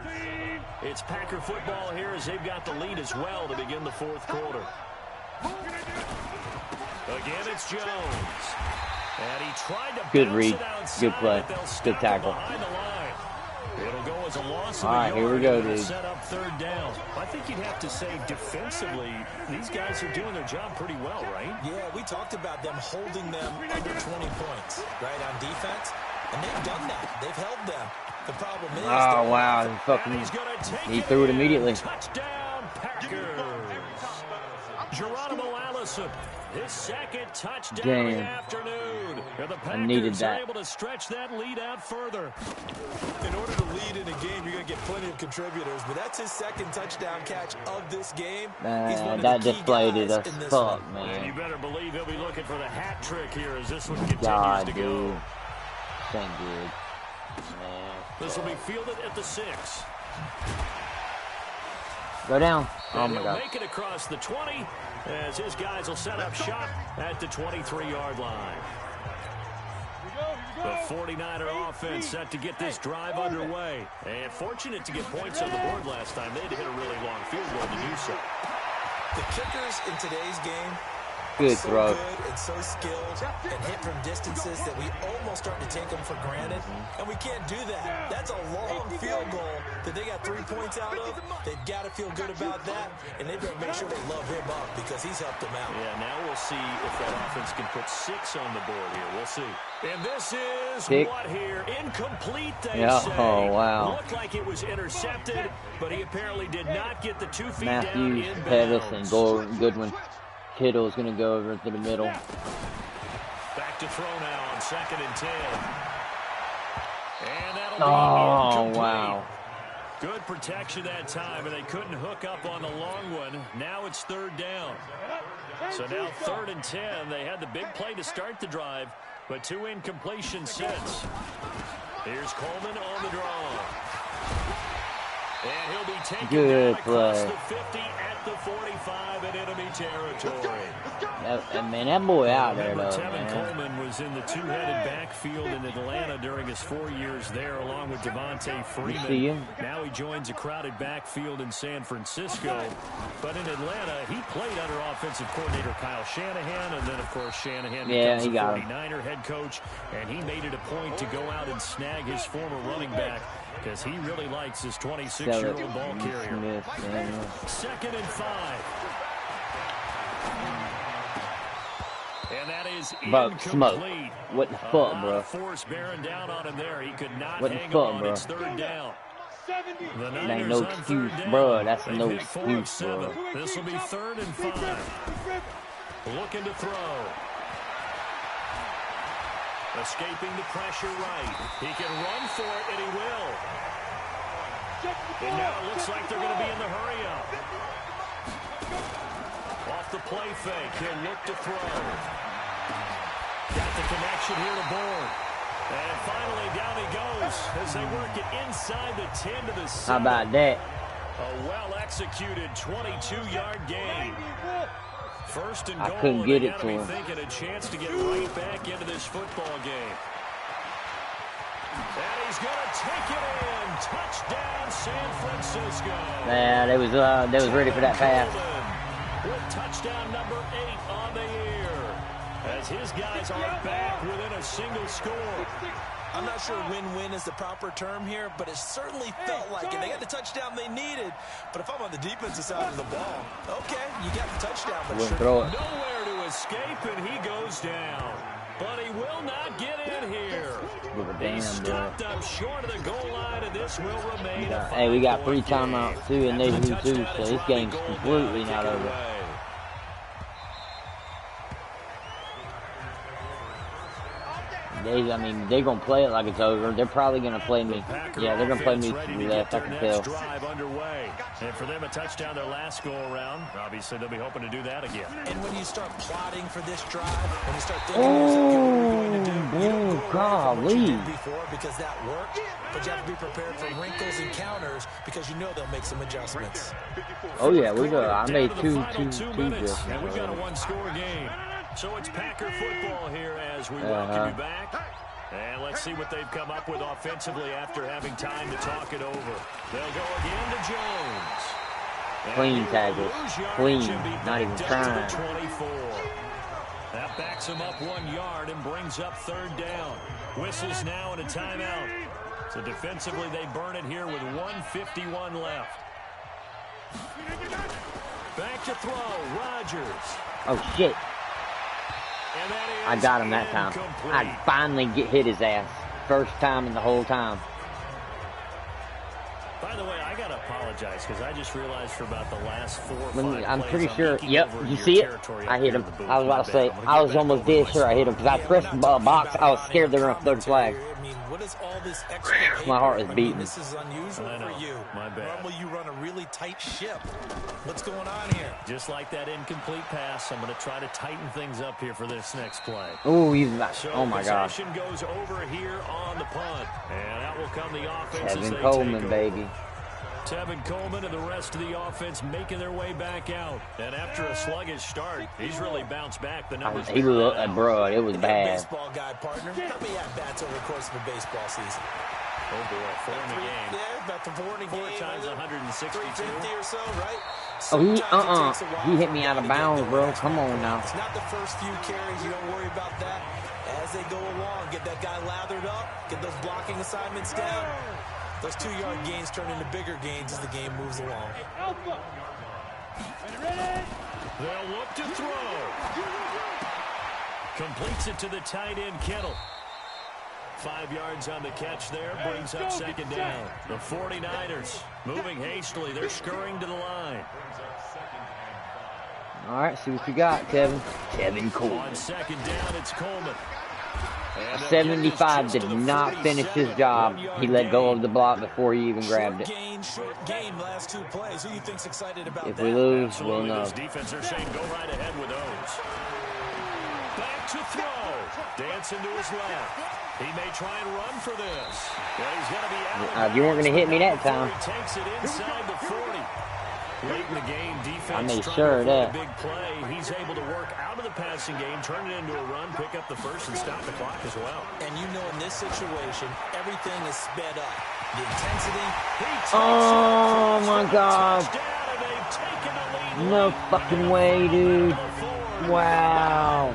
It's Packer football here as they've got the lead as well to begin the 4th quarter. Again, it's Jones. And he tried to good bounce read. it outside, Good play. Good tackle. behind the line. It'll go as a loss of All right, here we go, dude. Set up 3rd down. I think you'd have to say defensively, these guys are doing their job pretty well, right? Yeah, we talked about them holding them under 20 points, right, on defense. And they've done that. They've held them. The problem is... Oh, wow. He threw it immediately. Touchdown, Packers. Geronimo Allison, his 2nd touchdown of the afternoon. And the Packers are able to stretch that lead out further. In order to lead in a game, you're going to get plenty of contributors, but that's his 2nd touchdown catch of this game. That displayed it as fuck, man. And you better believe he'll be looking for the hat trick here as this one continues to go. Thank good. Man. This will be fielded at the 6. Go down. Oh, And my he'll God. make it across the 20 as his guys will set up shop at the 23-yard line. The 49er offense set to get this drive underway. And fortunate to get points on the board last time. They had to hit a really long field goal to do so. The kickers in today's game Good so throw. good and so skilled and hit from distances that we almost start to take them for granted. And we can't do that. That's a long field goal that they got 3 points out of. They've got to feel good about that. And they've got to make sure they love him up because he's helped them out. Yeah, now we'll see if that offense can put 6 on the board here. We'll see. And this is what here? Incomplete, they say. Oh, wow. Looked like it was intercepted, but he apparently did not get the 2 feet down Matthews, in Pettis, bounds. and Goodwin. Kittle's going to go over to the middle. Back to throw now on 2nd and 10. And that'll be incomplete. Wow. Good protection that time, and they couldn't hook up on the long one. Now it's 3rd down. So now 3rd and 10. They had the big play to start the drive, but 2 incompletions since. Here's Coleman on the draw. And he'll be taken down across the 50 at the 45 in enemy territory. Man, that boy out there, Remember, though, Tevin man. Coleman was in the two-headed backfield in Atlanta during his 4 years there, along with Devontae Freeman. See him? Now he joins a crowded backfield in San Francisco. But in Atlanta, he played under offensive coordinator Kyle Shanahan, and then, of course, Shanahan becomes the 49er head coach, and he made it a point to go out and snag his former running back because he really likes his 26-year-old ball carrier. 2nd and 5. And that is incomplete. What the fuck, bro? Force bearing down on him there. He could not What the hang fuck, on. bro? It's 3rd down. The That ain't Niners no on excuse, 3rd down. bro. That's They've no hit 4 of excuse, 7. bro. This will be 3rd and 5. Looking to throw. Escaping the pressure right. He can run for it, and he will. And now it looks like they're going to be in the hurry-up. Off the play fake, he'll look to throw. Got the connection here to Bourne. And finally down he goes as they work it inside the 10 to the 7. How about that? A well-executed 22-yard gain. 1st and goal. I couldn't get it to be him. thinking a chance to get right back into this football game. And he's going to take it in. Touchdown, San Francisco. Yeah, they was ready for that pass. With touchdown number 8 on the year, as his guys are back within a single score. I'm not sure win-win is the proper term here, but it certainly felt like it. They got the touchdown they needed, but if I'm on the defensive side of the ball, okay, you got the touchdown, but Wouldn't throw it. Nowhere to escape, and he goes down. But he will not get in here. He's stopped up short of the goal line, and this will remain a Hey, we got 3 5-point timeouts, too, and they do, too, so this game's completely not over. I mean, they're going to play it like it's over. They're probably going to play me. Yeah, they're going to play me to the left, I can tell. Drive underway. And for them, a touchdown their last go-around. Obviously, they'll be hoping to do that again. And when you start plotting for this drive, when you start thinking to yourself, what are we going to do? You don't go away from what you did before because that worked, but you have to be prepared for wrinkles and counters because you know they'll make some adjustments. Oh, yeah, we go. I made two minutes, and we've got a 1-score game. So it's Packer football here as we welcome you back. And let's see what they've come up with offensively after having time to talk it over. They'll go again to Jones. Clean tackle. Clean. Not even trying. 24. That backs him up 1 yard and brings up 3rd down. Whistles now and a timeout. So defensively they burn it here with 1:51 left. Back to throw. Rodgers. Oh, shit. I got him that time. I finally hit his ass. First time in the whole time. By the way, I got to apologize because I just realized for about the last 4 or 5 I'm pretty plays, sure. I'm Yep, you see it? I hit him. I was about to say, I was almost dead sure I hit him because I pressed the box. I was scared they were going to throw the flag. I mean, what is all this extra My heart is beating. This is unusual for you. My bad. Normally you run a really tight ship. What's going on here? Just like that incomplete pass, I'm going to try to tighten things up here for this next play. Oh, he's not. So Oh, my gosh. possession goes over here on the punt. And that will come the offense as they Tevin Coleman, take over. baby. Tevin Coleman and the rest of the offense making their way back out. And after a sluggish start, he's really bounced back. The numbers He looked, bro, it was You're a bad. baseball guy, partner. How many at-bats over the course of a baseball season? Oh, boy, 4 in the game. Yeah, about the 4 in a 4 game. times 162. 350 or so, right? Oh, Sometimes it takes a while he hit for me them out of to get bounds, going. bro. That's Come right. on now. It's not the first few carries. You don't worry about that. As they go along, get that guy lathered up, get those blocking assignments down. Those 2-yard gains turn into bigger gains as the game moves along. They'll look to throw. Completes it to the tight end, Kittle. 5 yards on the catch there, brings up 2nd down. The 49ers moving hastily. They're scurrying to the line. All right, see what you got, Tevin. Tevin Coleman. On 2nd down, it's Coleman. A 75 did not finish his job. He let go of the block before he even grabbed it. Short game, last 2 plays. Who do you think's excited about If that? we lose, Absolutely. we'll know. His defense are saying go right ahead with those. Back to throw. Dancing to his left. He may try and run for this. But he's going to be out. You weren't going to hit me that time. He takes it inside the 40. Late in the game, defense I made trying sure to of avoid a that. big play. He's able to work out of the passing game, turn it into a run, pick up the first, and stop the clock as well. And you know in this situation, everything is sped up. The intensity. Oh my God. No fucking way, dude. Wow.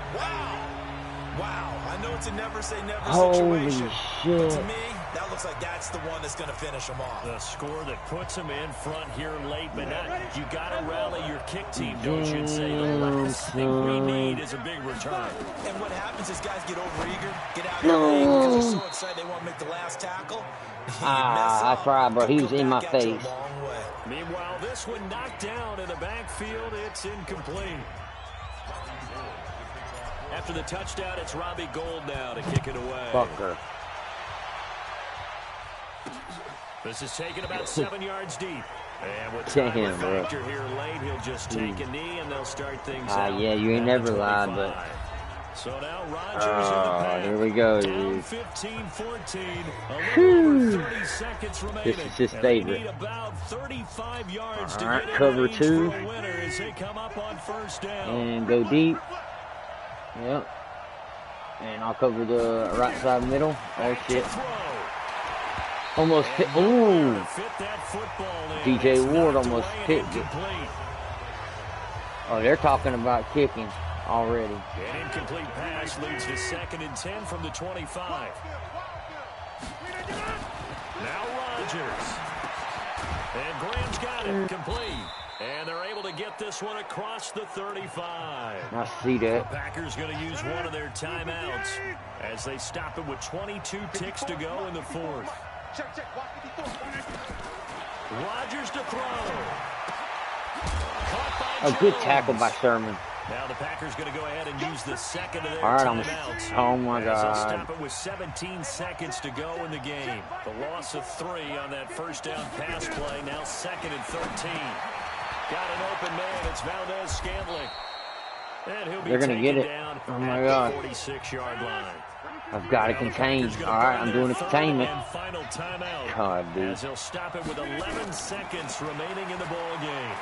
Wow. I know it's a never say never Holy situation. shit. But to me, that looks like that's the one that's going to finish them off. The score that puts them in front here late, but you got to rally your kick team, don't you? And say the last thing we need is a big return. And what happens is guys get overeager, get out of the league because they're so excited they want to make the last tackle. I tried, bro. He was in my face. Meanwhile, this one knocked down in the backfield. It's incomplete. After the touchdown, it's Robbie Gould now to kick it away. Fucker. This is taken about 7 yards deep. And with time factor here late, he'll just take a knee and they'll start things out. Yeah, you ain't never lied, but... So now Rodgers in the pack. Here we go, down dude. 15-14. A little over 30 seconds remaining. This is his favorite. Need about 35 yards All to right, get cover two. for a winner as they come up on first down. And go deep. Yep. And I'll cover the right side middle. Oh, shit. Almost hit. Ooh. DJ Ward almost picked it. Oh, they're talking about kicking already. An incomplete pass leads to 2nd and 10 from the 25. Now Rodgers. And Graham's got it complete. And they're able to get this one across the 35. I see that. The Packers going to use one of their timeouts as they stop it with 22 ticks to go in the 4th. Rodgers to throw. A good tackle by Sherman. Now the Packers going to go ahead and use the second of their All right, timeouts. oh my As they'll God. stop it with 17 seconds to go in the game. The loss of 3 on that first down pass play. Now 2nd and 13. Got an open man. It's Valdez-Scantling. And he'll be They're gonna get it. down Oh my at God. the 46-yard line. I've got to contain. All right, I'm doing a containment. Final timeout. God, dude. As they'll stop it with 11 seconds remaining in the ball game.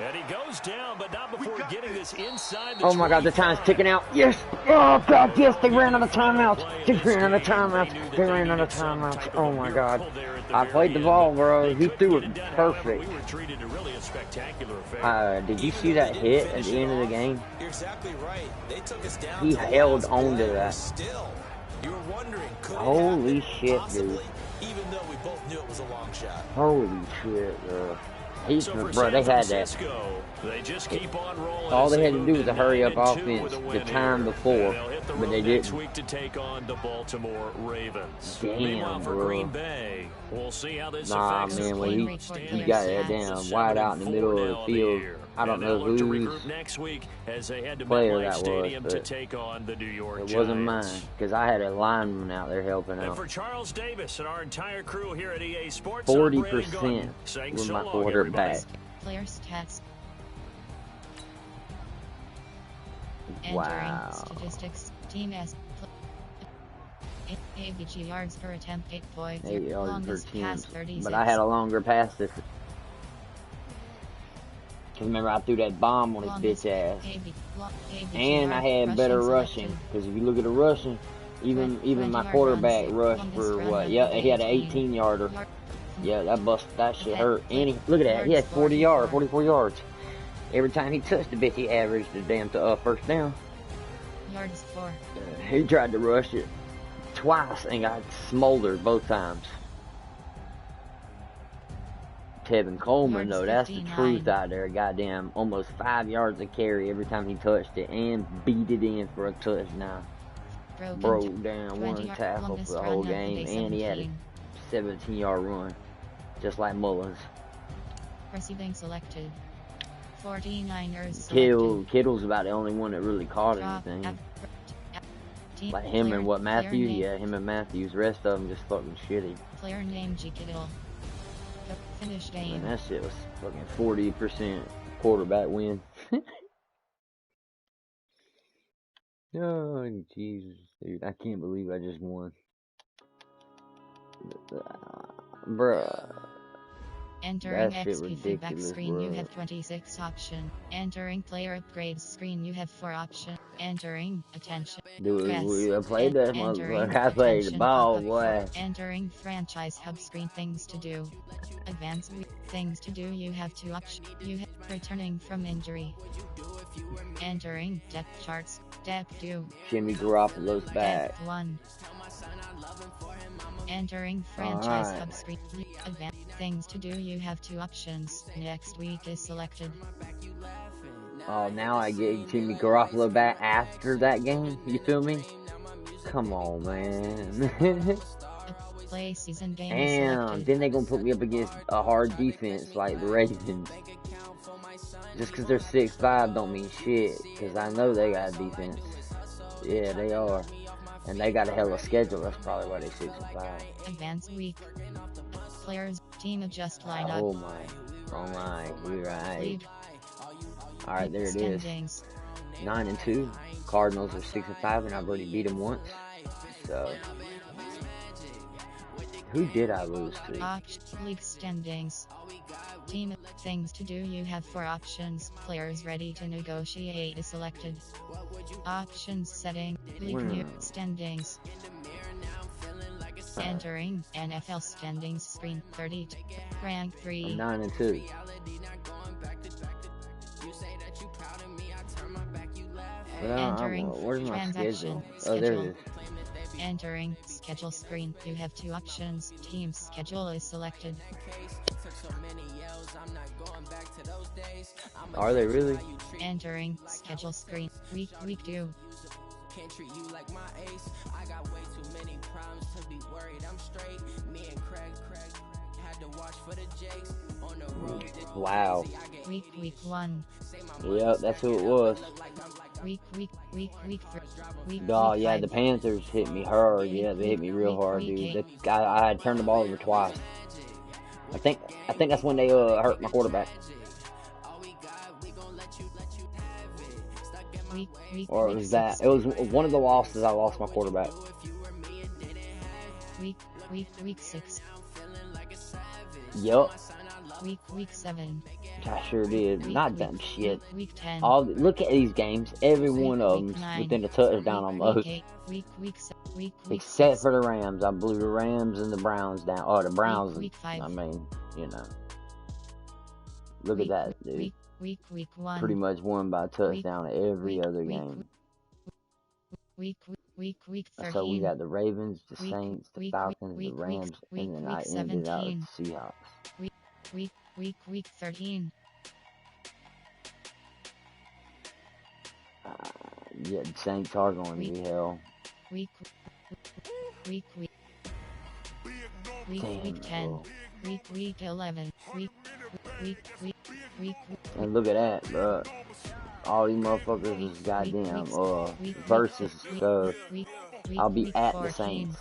And he goes down, but not before getting this inside the Oh my God, the time's ticking out. Yes. Oh God, yes, they ran out of timeouts. They ran out of timeouts. They ran out of timeouts. Oh my God. I played the ball, bro. He threw it perfect. We were treated to really a spectacular affair. Did you see that hit at the end of the game? You're exactly right. They took us down. He held on to that. Still, you were wondering, could it Holy happen? shit, Possibly, dude. even though we both knew it was a long shot. Holy shit, bro. He's, So for bro, they San had that. Francisco, they just keep on rolling. All as they had to move do was a hurry up 9-2 offense with a the win time here. before, And they'll hit the but road they next didn't. week to take on the Baltimore Ravens. Damn, Meanwhile, for bro. Green Bay, we'll see how this Nah, affects man, the when play. he got that damn wide out in the middle of the field, I don't know who's whose next week as they head to player MetLife that was, Stadium to but take on the New York it wasn't mine, Giants. because I had a lineman out there helping And out. for Charles Davis and our entire crew here at EA Sports, I'm Brandon 40% Gordon, saying with so my long, quarterback. everybody. Player stats. Wow. Entering statistics. Team S. AVG yards per attempt 8.0. 8 yards per Longest pass attempt. 36. But I had a longer pass this. Because remember, I threw that bomb on his Longest bitch ass. AVG And I had better rushing. Because if you look at the rushing, even my 20-yard quarterback runs. rushed Longest for run what? of Yeah, the he had an game. 18-yarder. Yeah, that shit hurt. And look at that. He had Yards 40 yards, 44 yards. Every time he touched the bitch, he averaged a damn first down. Yards 4. He tried to rush it twice and got smoldered both times. Tevin Coleman, Yards though, that's the 59. truth out there. Goddamn, almost 5 yards of carry every time he touched it and beat it in for a touchdown. Broke down one tackle for the whole game, and he had a 17-yard run, just like Mullins. Receiving selected. 49ers selected. Kittle's about the only one that really caught anything. Like him and what, Matthews? Yeah, him and Matthews. The rest of them just fucking shitty. Player name G. Kittle. Finish game. And that shit was fucking 40% quarterback win. Oh, Jesus, dude. I can't believe I just won. Bruh. Entering That shit XP feedback ridiculous, screen, you bro. have 26 options. Entering player upgrades screen, you have 4 options. Entering attention. Press. Dude, I played that Entering motherfucker. I played the attention ball, pop-up. boy. Entering franchise hub screen, things to do. Advanced things to do, you have 2 options. You have returning from injury. Entering depth charts. Depth 2. Jimmy Garoppolo's back. Depth 1. Entering franchise Alright. hub screen. Advanced things to do, you have 2 options. Next week is selected. Oh, now I get Jimmy Garoppolo back after that game? You feel me? Come on, man. Play season game is Damn, selected. then they gonna put me up against a hard defense like the Ravens. Just because they're 6'5" don't mean shit, because I know they got a defense. Yeah, they are. And they got a hell of a schedule, that's probably why they 6'5". Advanced week. Players, team adjust lineup. Oh my, we right. League. Alright, there it is. Standings. 9-2. Cardinals are 6-5, and I've already beat them once. So, who did I lose to? League standings. Team things to do, you have 4 options. Players ready to negotiate is selected. Options setting. League new standings. Entering NFL standings screen 32. Rank 3. 9-2. Entering where's my transaction schedule? Oh, there it is. Entering schedule screen, you have 2 options. Team schedule is selected. Are they really? Entering schedule screen, week 2. Can't treat you like my ace. I got way too many problems to be worried. I'm straight. Me and Craig had to watch for the Jakes on the road. Wow. Week 1. Yep, that's who it was. Week 3. Oh yeah, the Panthers hit me hard. Yeah, they hit me real hard, dude. I had turned the ball over twice. I think that's when they hurt my quarterback. Or it was that. It was one of the losses. I lost my quarterback. Week 6. Yup. Week 7. I sure did. Not that shit. Week 10. Look at these games. Every one of them's within a touchdown almost. Except for the Rams. I blew the Rams and the Browns down. Oh, the Browns. I mean, you know. Look at that, dude. Week 1. Pretty much won by a touchdown every other game. Week 13. So we got the Ravens, the Saints, the Falcons, the Rams, and then I ended out with the Seahawks. Week 13. Yeah, the Saints are going to be hell. Week 10. Week 11. And look at that, bro. All these motherfuckers is goddamn versus. So I'll be at the Saints.